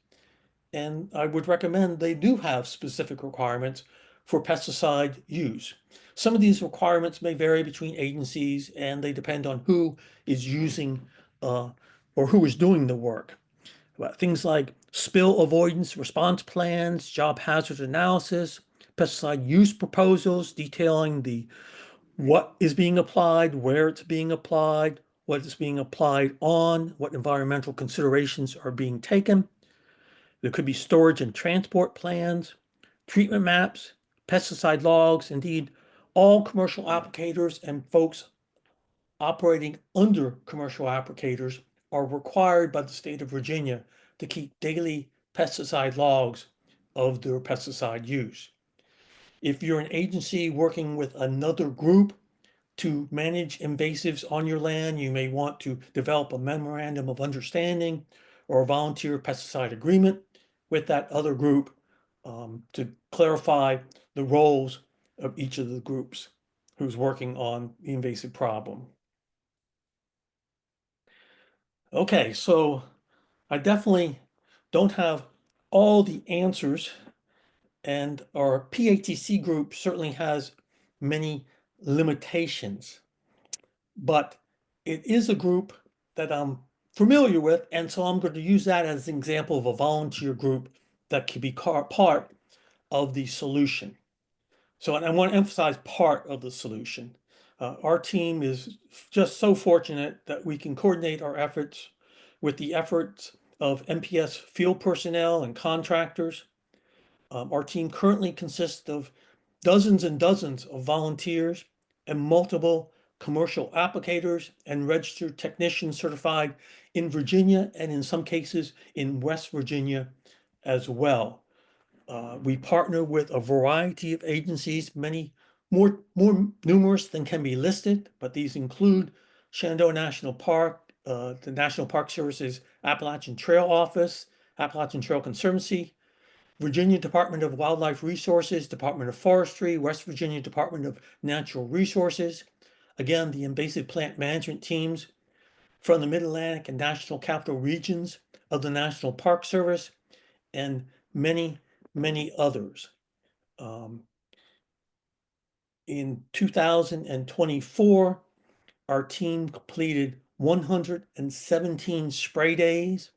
and I would recommend they do have specific requirements for pesticide use. Some of these requirements may vary between agencies, and they depend on who is using or who is doing the work. Things like spill avoidance response plans, job hazard analysis, pesticide use proposals detailing what is being applied, where it's being applied, what is being applied on, what environmental considerations are being taken. There could be storage and transport plans, treatment maps, pesticide logs. Indeed, all commercial applicators and folks operating under commercial applicators are required by the state of Virginia to keep daily pesticide logs of their pesticide use. If you're an agency working with another group to manage invasives on your land, you may want to develop a memorandum of understanding or a volunteer pesticide agreement with that other group to clarify the roles of each of the groups who's working on the invasive problem. Okay, so I definitely don't have all the answers, and our PATC group certainly has many limitations, but it is a group that I'm familiar with, and so I'm going to use that as an example of a volunteer group that could be part of the solution. So, and I want to emphasize part of the solution. Our team is just so fortunate that we can coordinate our efforts with the efforts of MPS field personnel and contractors. Our team currently consists of dozens and dozens of volunteers and multiple commercial applicators and registered technicians certified in Virginia and in some cases in West Virginia as well. We partner with a variety of agencies, many more numerous than can be listed, but these include Shenandoah National Park, the National Park Service's Appalachian Trail Office, Appalachian Trail Conservancy, Virginia Department of Wildlife Resources, Department of Forestry, West Virginia Department of Natural Resources, again, the invasive plant management teams from the Mid-Atlantic and National Capital regions of the National Park Service, and many, many others. In 2024, our team completed 117 spray days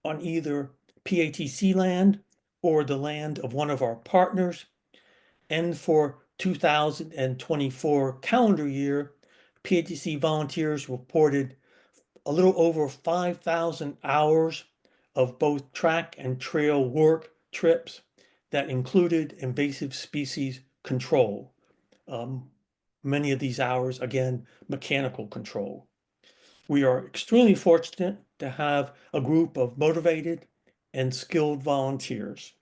on either PATC land or the land of one of our partners. And for 2024 calendar year, PATC volunteers reported a little over 5,000 hours of both track and trail work trips that included invasive species control. Many of these hours, again, mechanical control. We are extremely fortunate to have a group of motivated and skilled volunteers.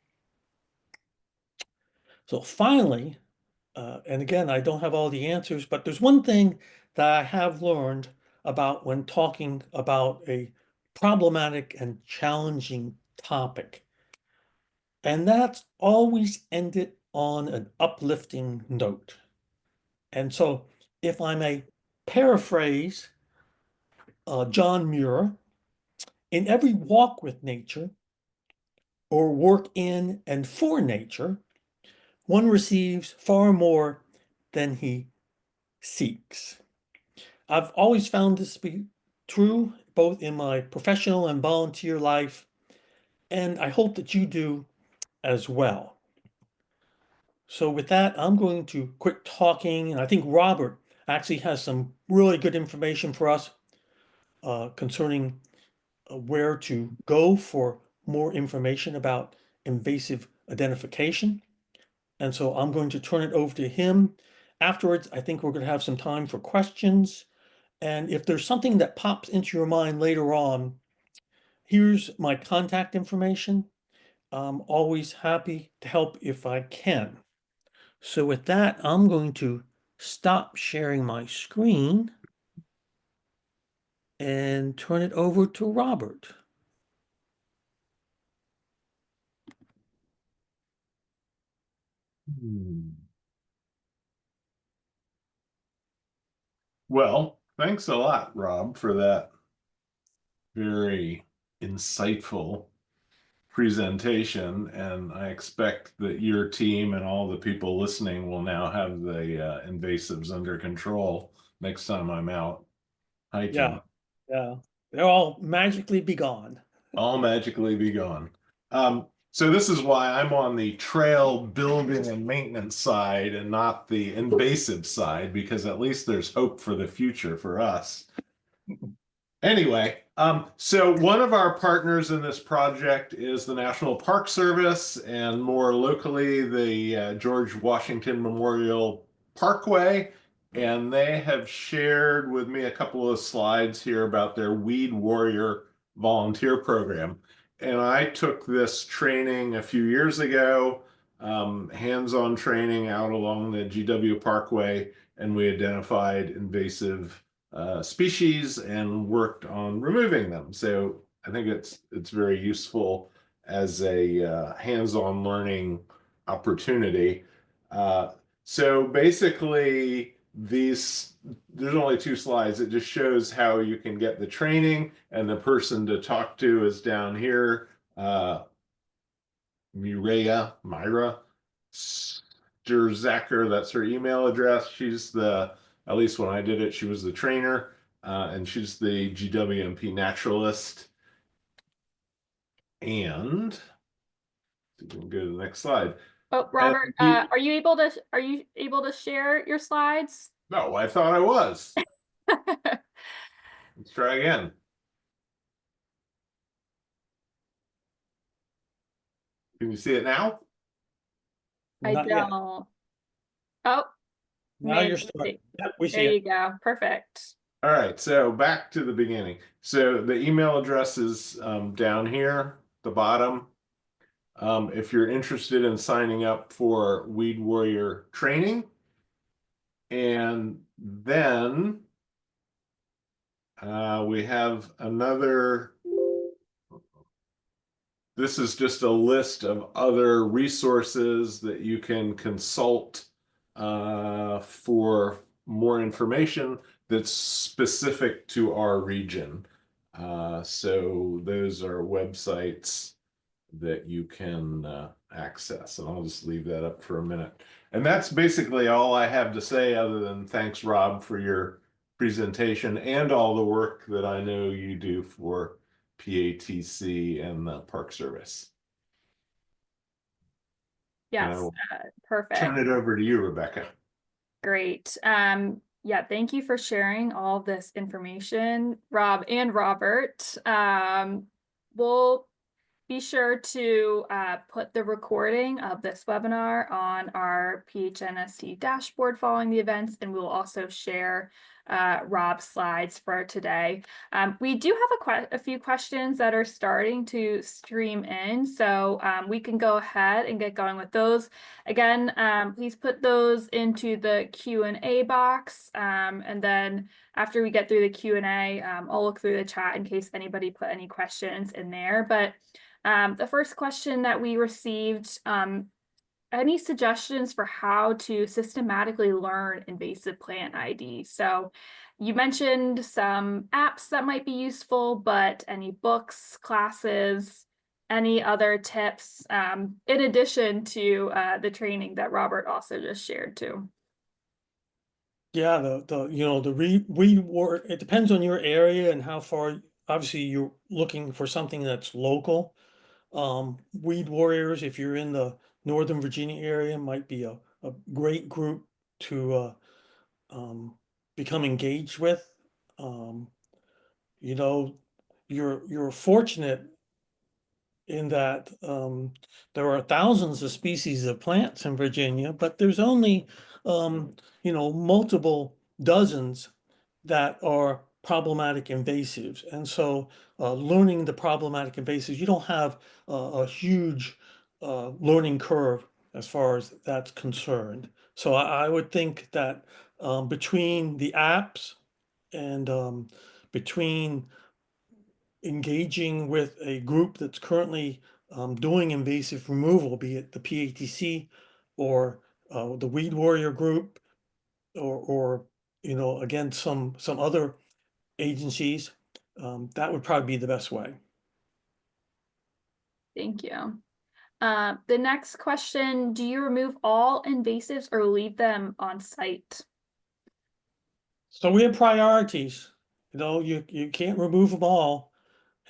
So finally, and again, I don't have all the answers, but there's one thing that I have learned about when talking about a problematic and challenging topic. And that's always ended on an uplifting note. And so if I may paraphrase John Muir, in every walk with nature or work in and for nature, one receives far more than he seeks. I've always found this to be true, both in my professional and volunteer life, and I hope that you do as well. So with that, I'm going to quit talking, and I think Robert actually has some really good information for us concerning where to go for more information about invasive identification. And so I'm going to turn it over to him. Afterwards, I think we're going to have some time for questions. And if there's something that pops into your mind later on, here's my contact information. I'm always happy to help if I can. So with that, I'm going to stop sharing my screen and turn it over to Robert. Well, thanks a lot, Rob, for that very insightful presentation. And I expect that your team and all the people listening will now have the invasives under control next time I'm out Yeah, hiking. yeah. They'll all magically be gone. All magically be gone. So this is why I'm on the trail building and maintenance side and not the invasive side, because at least there's hope for the future for us. Anyway, so one of our partners in this project is the National Park Service, and more locally, the George Washington Memorial Parkway. And they have shared with me a couple of slides here about their Weed Warrior volunteer program. And I took this training a few years ago, hands-on training out along the GW Parkway, and we identified invasive species and worked on removing them. So I think it's very useful as a hands-on learning opportunity. So basically, there's only two slides. It just shows how you can get the training, and the person to talk to is down here. Myra Sturzacker, that's her email address. She's at least when I did it, she was the trainer, and she's the GWMP naturalist. And we can go to the next slide. Oh, And Robert, are you able to share your slides? no, I thought I was. Let's try again. Can you see it now? I Not yet. don't. Oh, Now made you're a starting. mistake. Yep, we see There you it. go. Perfect. All right, so back to the beginning. So the email address is down here, the bottom. If you're interested in signing up for Weed Warrior training, and then we have another. This is just a list of other resources that you can consult for more information that's specific to our region. So those are websites that you can access. And I'll just leave that up for a minute. And that's basically all I have to say, other than thanks, Rob, for your presentation and all the work that I know you do for PATC and the Park Service. And I Yes, will turn perfect. it over to you, Rebecca. Great. Yeah, thank you for sharing all of this information, Rob and Robert. We'll be sure to put the recording of this webinar on our PHNST dashboard following the events, and we will also share Rob's slides for today. We do have a few questions that are starting to stream in, so we can go ahead and get going with those. Again, please put those into the Q&A box, and then after we get through the Q&A, I'll look through the chat in case anybody put any questions in there. But the first question that we received, any suggestions for how to systematically learn invasive plant ID? So you mentioned some apps that might be useful, but any books, classes, any other tips, in addition to the training that Robert also just shared too? Yeah, the weed war, it depends on your area and how far, obviously you're looking for something that's local. Weed Warriors, if you're in the Northern Virginia area, might be a great group to become engaged with. Um, you know, you're fortunate in that there are thousands of species of plants in Virginia, but there's only multiple dozens that are problematic invasives. And so learning the problematic invasives, you don't have a huge learning curve as far as that's concerned. So I would think that between the apps and between engaging with a group that's currently doing invasive removal, be it the PATC or the Weed Warrior group, or again some other agencies, that would probably be the best way. Thank you. The next question, do you remove all invasives or leave them on site? So we have priorities. You can't remove them all,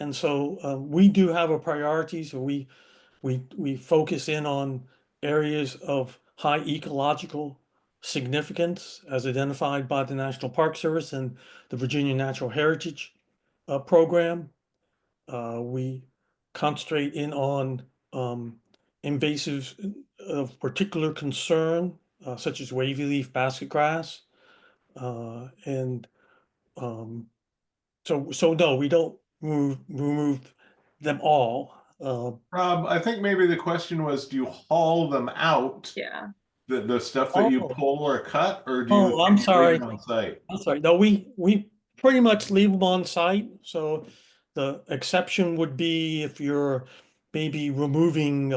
and so we do have a priority. So we focus in on areas of high ecological significance as identified by the National Park Service and the Virginia Natural Heritage Program. We concentrate in on invasives of particular concern, such as wavy leaf basket grass. And so no, we don't remove them all. Rob, I think maybe the question was, do you haul them out, Yeah. the stuff that you Oh, pull or cut, or oh, can I'm you leave sorry. them on site? I'm sorry. No, we pretty much leave them on site. So the exception would be if you're maybe removing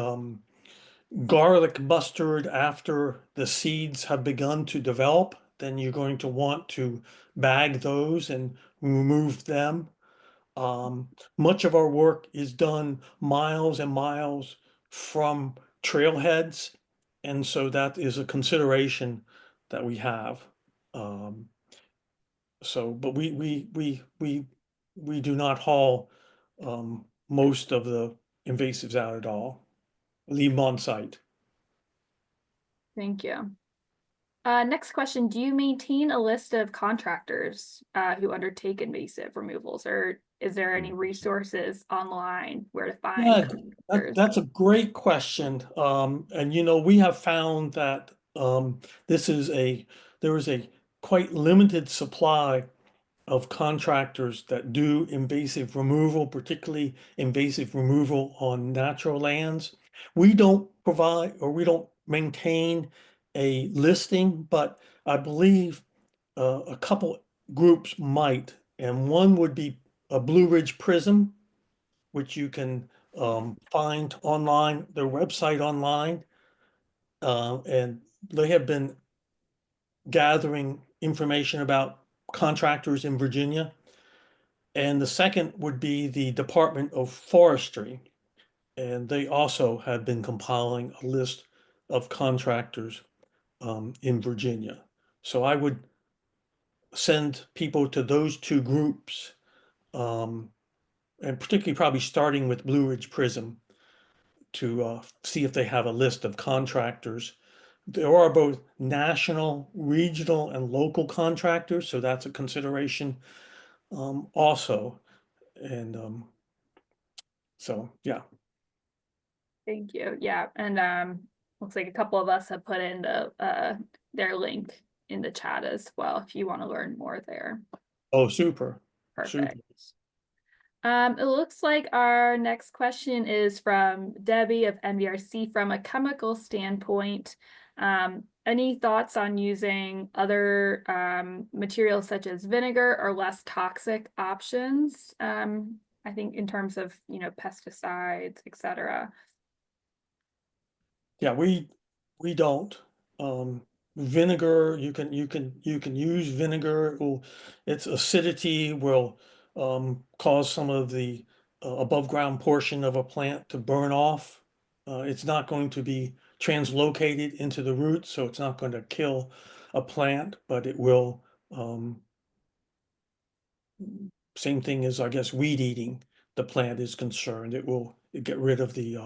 garlic mustard after the seeds have begun to develop, then you're going to want to bag those and remove them. Much of our work is done miles and miles from trailheads, and so that is a consideration that we have. Um, but we do not haul most of the invasives out at all. Leave them on site. Thank you. Next question, do you maintain a list of contractors who undertake invasive removals, or is there any resources online where to find Yeah, contractors? that's a great question. And we have found that this is there is a quite limited supply of contractors that do invasive removal, particularly invasive removal on natural lands. We don't provide or we don't maintain a listing, but I believe a couple groups might, and one would be a Blue Ridge Prism, which you can find online, their website online, and they have been gathering information about contractors in Virginia. And the second would be the Department of Forestry, and they also have been compiling a list of contractors in Virginia. So I would send people to those two groups, and particularly probably starting with Blue Ridge Prism, to see if they have a list of contractors. There are both national, regional, and local contractors, so that's a consideration also. And so, yeah. Thank you. Yeah, and looks like a couple of us have put in their link in the chat as well if you want to learn more there. Oh, super. Perfect. Super. It looks like our next question is from Debbie of NVRC. From a chemical standpoint, any thoughts on using other materials such as vinegar or less toxic options? I think in terms of, pesticides, etc. Yeah, we don't. Vinegar, you can use vinegar. Its acidity will cause some of the above ground portion of a plant to burn off. It's not going to be translocated into the roots, so it's not going to kill a plant, but it will. Same thing as, I guess, weed eating the plant is concerned. It will get rid of the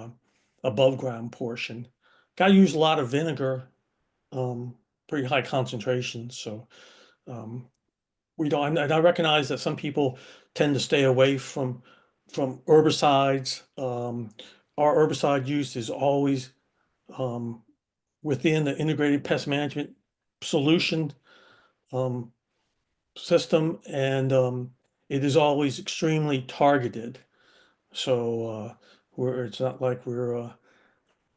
above ground portion. Got to use a lot of vinegar, pretty high concentrations. So we don't. And I recognize that some people tend to stay away from herbicides. Our herbicide use is always um, within the integrated pest management solution um, system, and it is always extremely targeted. So it's not like we're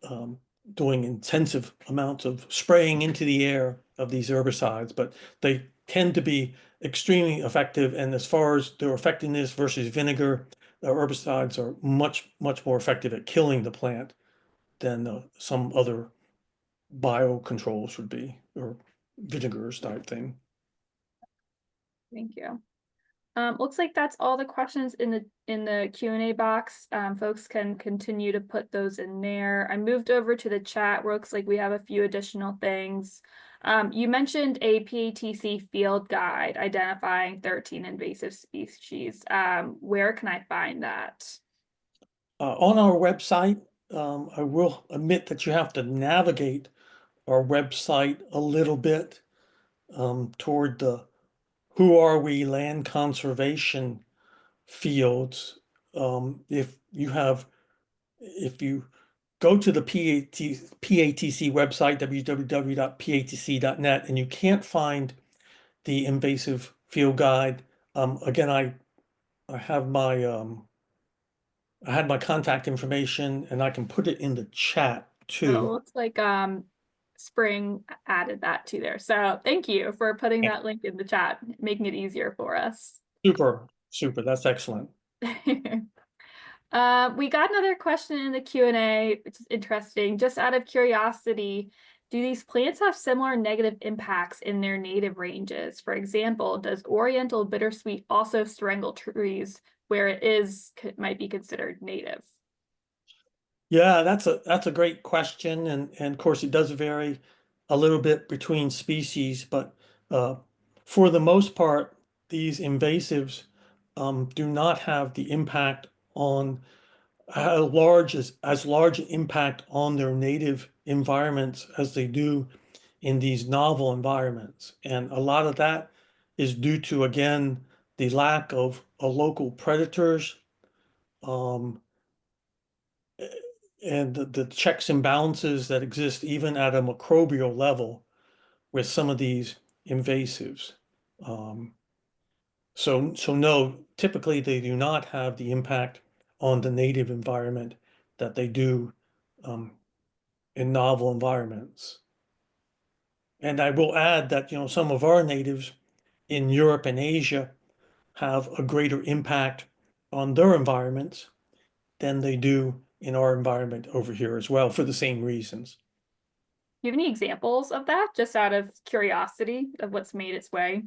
um, doing intensive amounts of spraying into the air of these herbicides, but they tend to be extremely effective. And as far as their effectiveness versus vinegar, herbicides are much, much more effective at killing the plant than some other biocontrols would be, or vinegars type thing. Thank you. Looks like that's all the questions in the Q&A box. Folks can continue to put those in there. I moved over to the chat where it looks like we have a few additional things. You mentioned a PATC field guide identifying 13 invasive species. Where can I find that? On our website, I will admit that you have to navigate our website a little bit toward the "Who Are We" land conservation fields. If you go to the PATC website, www.patc.net, and you can't find the invasive field guide, again, I have I had my contact information, and I can put it in the chat Oh, too. looks like Spring added that to there. So thank you for putting that link in the chat, making it easier for us. Super, super. That's excellent. We got another question in the Q&A, which is interesting. Just out of curiosity, do these plants have similar negative impacts in their native ranges? For example, does Oriental bittersweet also strangle trees where might be considered native? Yeah, that's a great question, and of course it does vary a little bit between species, but uh, for the most part, these invasives do not have the impact on as large an impact on their native environments as they do in these novel environments, and a lot of that is due to, again, the lack of local predators. Um, and the checks and balances that exist even at a microbial level with some of these invasives. Um, so no, typically they do not have the impact on the native environment that they do in novel environments. And I will add that, some of our natives in Europe and Asia have a greater impact on their environments than they do in our environment over here as well, for the same reasons. Do you have any examples of that, just out of curiosity of what's made its way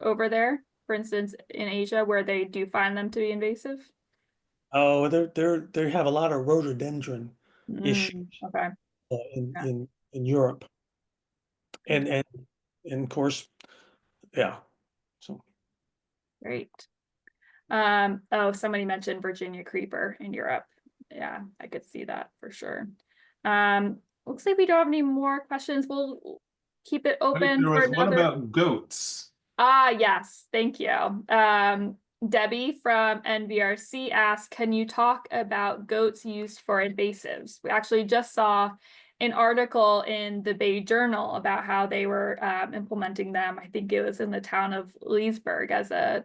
over there? For instance, in Asia, where they do find them to be invasive? Oh, they have a lot of rhododendron issues Okay. in Yeah, in Europe, and and and of course, yeah. So great. Oh, somebody mentioned Virginia creeper in Europe. Yeah, I could see that for sure. Looks like we don't have any more questions. We'll keep it I think open there for was one another. about goats. Ah, yes, thank you. Debbie from NVRC asked, can you talk about goats used for invasives? We actually just saw an article in the Bay Journal about how they were implementing them. I think it was in the town of Leesburg as a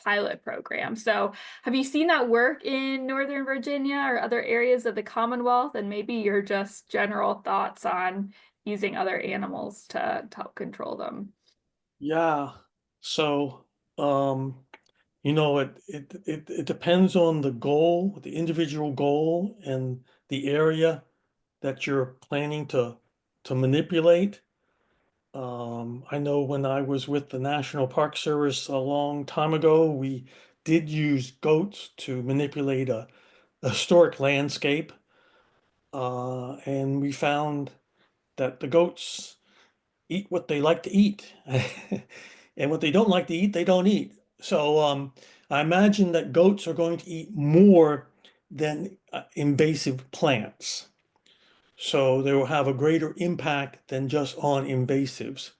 pilot program. So have you seen that work in Northern Virginia or other areas of the Commonwealth? And maybe your just general thoughts on using other animals to help control them. Yeah. So, it depends on the goal, the individual goal and the area that you're planning to manipulate. I know when I was with the National Park Service a long time ago, we did use goats to manipulate a historic landscape. And we found that the goats eat what they like to eat. And what they don't like to eat, they don't eat. So I imagine that goats are going to eat more than invasive plants. So they will have a greater impact than just on invasives.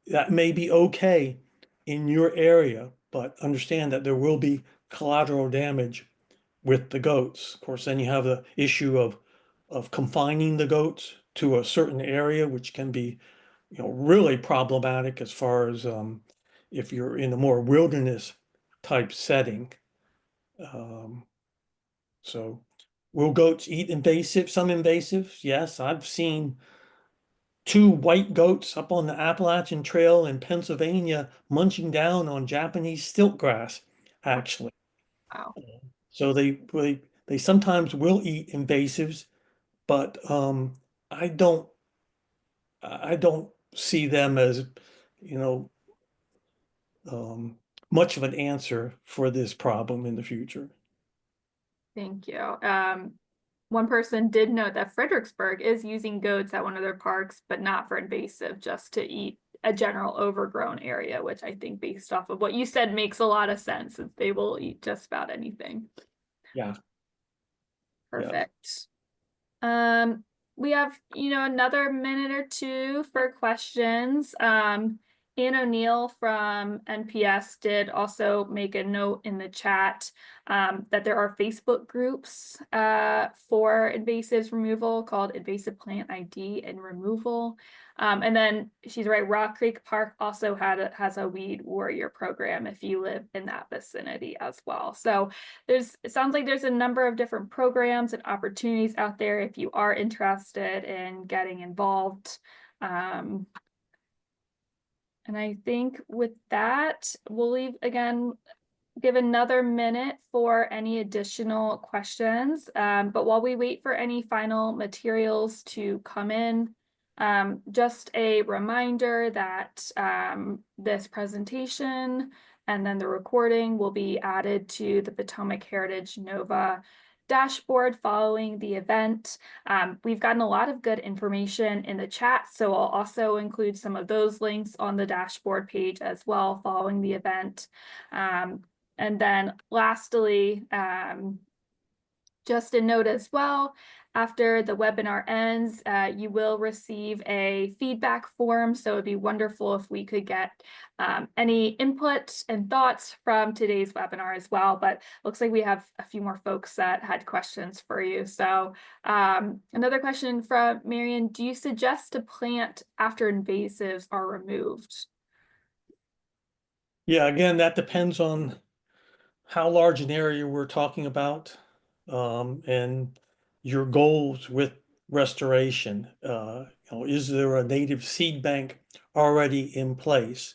That may be okay in your area, but understand that there will be collateral damage with the goats. Of course, then you have the issue of confining the goats to a certain area, which can be, really problematic as far as if you're in a more wilderness type setting. Um, so will goats eat invasive, some invasives? Yes, I've seen two white goats up on the Appalachian Trail in Pennsylvania munching down on Japanese stilt grass, actually. Wow. So they sometimes will eat invasives, but I don't I don't see them as, you know, um, much of an answer for this problem in the future. Thank you. One person did note that Fredericksburg is using goats at one of their parks, but not for invasive, just to eat a general overgrown area, which I think based off of what you said makes a lot of sense, since they will eat just about anything. Yeah, yeah. Perfect. We have, another minute or two for questions. Ann O'Neill from NPS did also make a note in the chat that there are Facebook groups for invasives removal called Invasive Plant ID and Removal. And then she's right, Rock Creek Park also has a weed warrior program if you live in that vicinity as well. So it sounds like there's a number of different programs and opportunities out there if you are interested in getting involved. And I think with that, we'll give another minute for any additional questions. But while we wait for any final materials to come in, just a reminder that this presentation and then the recording will be added to the Potomac Heritage Nova dashboard following the event. We've gotten a lot of good information in the chat, so I'll also include some of those links on the dashboard page as well following the event. And then lastly, just a note as well, after the webinar ends, you will receive a feedback form. So it'd be wonderful if we could get any input and thoughts from today's webinar as well. But looks like we have a few more folks that had questions for you. So another question from Marion, do you suggest to plant after invasives are removed? Yeah, again, that depends on how large an area we're talking about, and your goals with restoration. Is there a native seed bank already in place?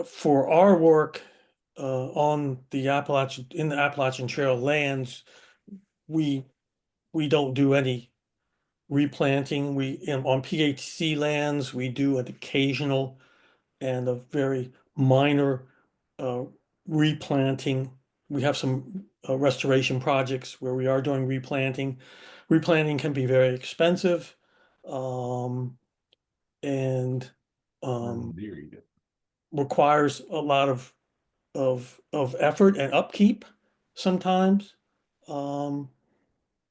For our work on the Appalachian Trail lands, we don't do any replanting. On PHC lands, we do an occasional and a very minor uh, replanting. We have some restoration projects where we are doing replanting. Replanting can be very expensive, and requires a lot of effort and upkeep. sometimes. Um,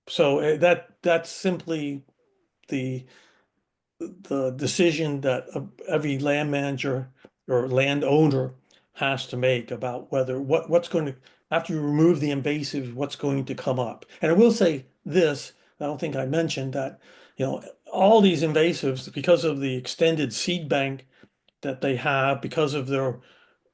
so that's simply the the decision that every land manager or landowner has to make about whether what's going to, after you remove the invasives, what's going to come up. And I will say this, I don't think I mentioned that, all these invasives, because of the extended seed bank that they have, because of their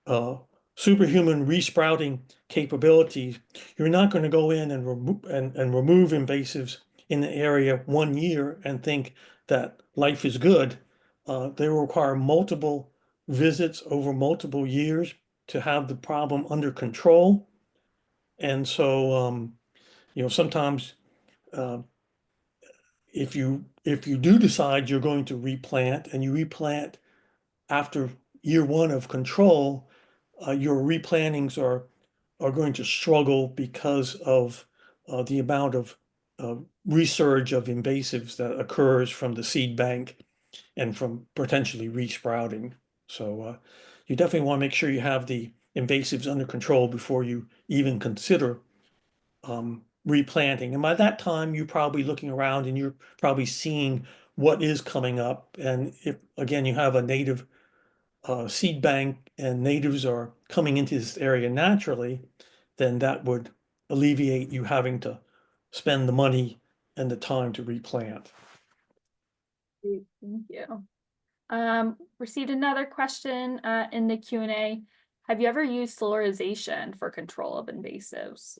uh, superhuman resprouting capabilities, you're not going to go in and remove invasives in the area 1 year and think that life is good. They will require multiple visits over multiple years to have the problem under control. And so, sometimes uh, if you do decide you're going to replant and you replant after year one of control, your replantings are going to struggle because of the amount of uh, resurge of invasives that occurs from the seed bank and from potentially resprouting. So you definitely want to make sure you have the invasives under control before you even consider replanting. And by that time, you're probably looking around and you're probably seeing what is coming up. And if, again, you have a native seed bank and natives are coming into this area naturally, then that would alleviate you having to spend the money and the time to replant. Great, thank you. Received another question in the Q&A. Have you ever used solarization for control of invasives?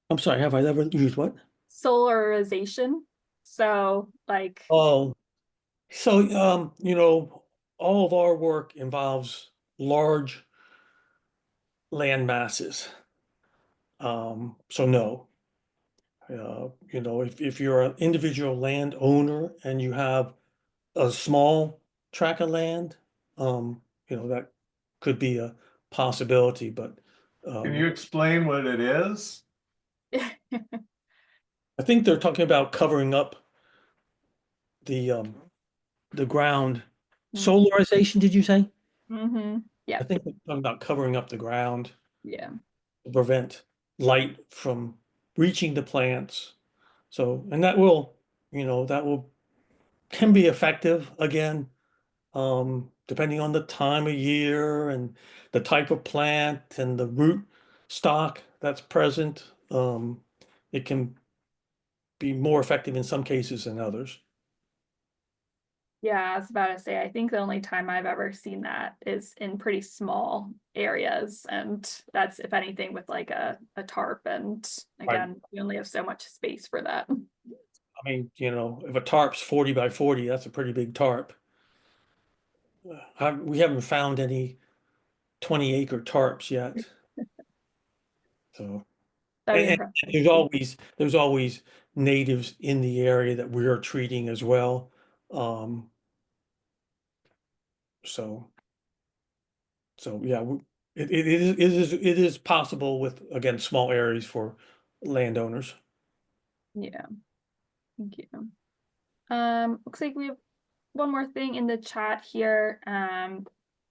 I'm sorry, have I ever used what? Solarization. So like, Oh, so all of our work involves large land masses. So no. If you're an individual landowner and you have a small tract of land, that could be a possibility, but Can you explain what it is? I think they're talking about covering up the the ground. Solarization, did you say? Mm-hmm. I Yeah, think they're talking about covering up the ground yeah, to prevent light from reaching the plants. So, and that will can be effective again, depending on the time of year and the type of plant and the root stock that's present. It can be more effective in some cases than others. yeah. I was about to say, I think the only time I've ever seen that is in pretty small areas, and that's if anything with like a tarp. And Right. again, we only have so much space for that. I mean, if a tarp's 40 by 40, that's a pretty big tarp. We haven't found any 20-acre tarps yet. So, That'd be and impressive. there's always natives in the area that we are treating as well. Um, so So yeah, it is possible with, again, small areas for landowners. Yeah, thank you. Looks like we have one more thing in the chat here,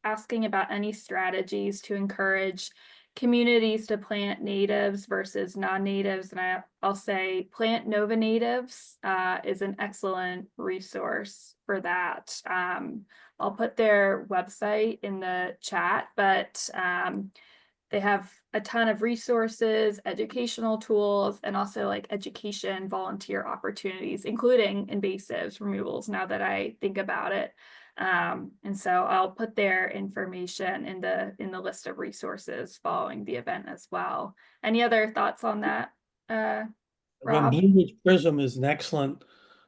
asking about any strategies to encourage communities to plant natives versus non-natives. And I'll say Plant Nova Natives is an excellent resource for that. I'll put their website in the chat, but they have a ton of resources, educational tools, and also like education volunteer opportunities, including invasives removals, now that I think about it. And so I'll put their information in the list of resources following the event as well. Any other thoughts on that, Again, Rob? Blue Ridge Prism is an excellent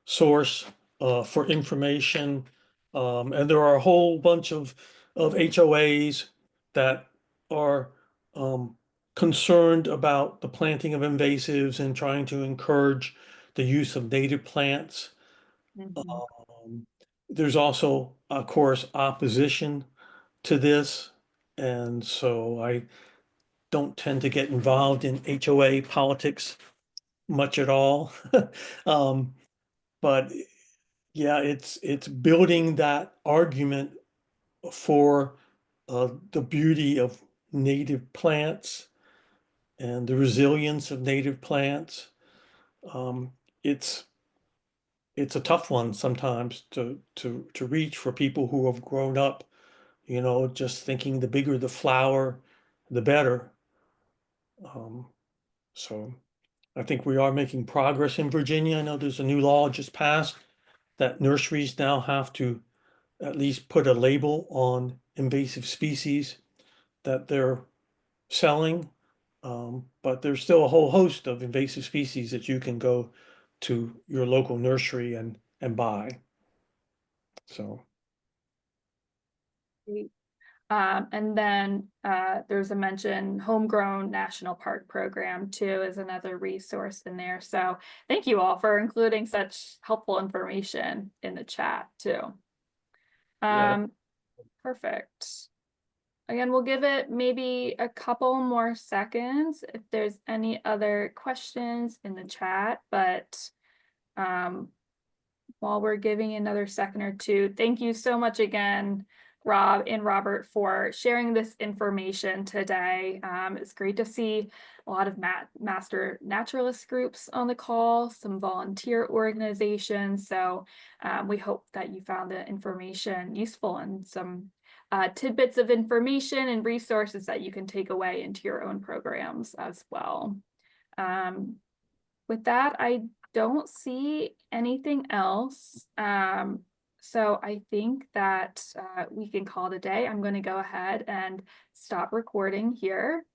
source for information. And there are a whole bunch of HOAs that are concerned about the planting of invasives and trying to encourage the use of native plants. Mhm. Um, there's also, of course, opposition to this. And so I don't tend to get involved in HOA politics much at all. Um, but yeah, it's building that argument for the beauty of native plants and the resilience of native plants. Um, it's it's a tough one sometimes to reach for people who have grown up, just thinking the bigger the flower, the better. Um, so I think we are making progress in Virginia. I know there's a new law just passed that nurseries now have to at least put a label on invasive species that they're selling. But there's still a whole host of invasive species that you can go to your local nursery and buy. So, And then there's a mention homegrown national park program too is another resource in there. So thank you all for including such helpful information in the chat too. yeah, Perfect. Again, we'll give it maybe a couple more seconds if there's any other questions in the chat, but while we're giving another second or two, thank you so much again, Rob and Robert, for sharing this information today. It's great to see a lot of master naturalist groups on the call, some volunteer organizations. So we hope that you found the information useful and some tidbits of information and resources that you can take away into your own programs as well. With that, I don't see anything else. So I think that we can call it a day. I'm going to go ahead and stop recording here.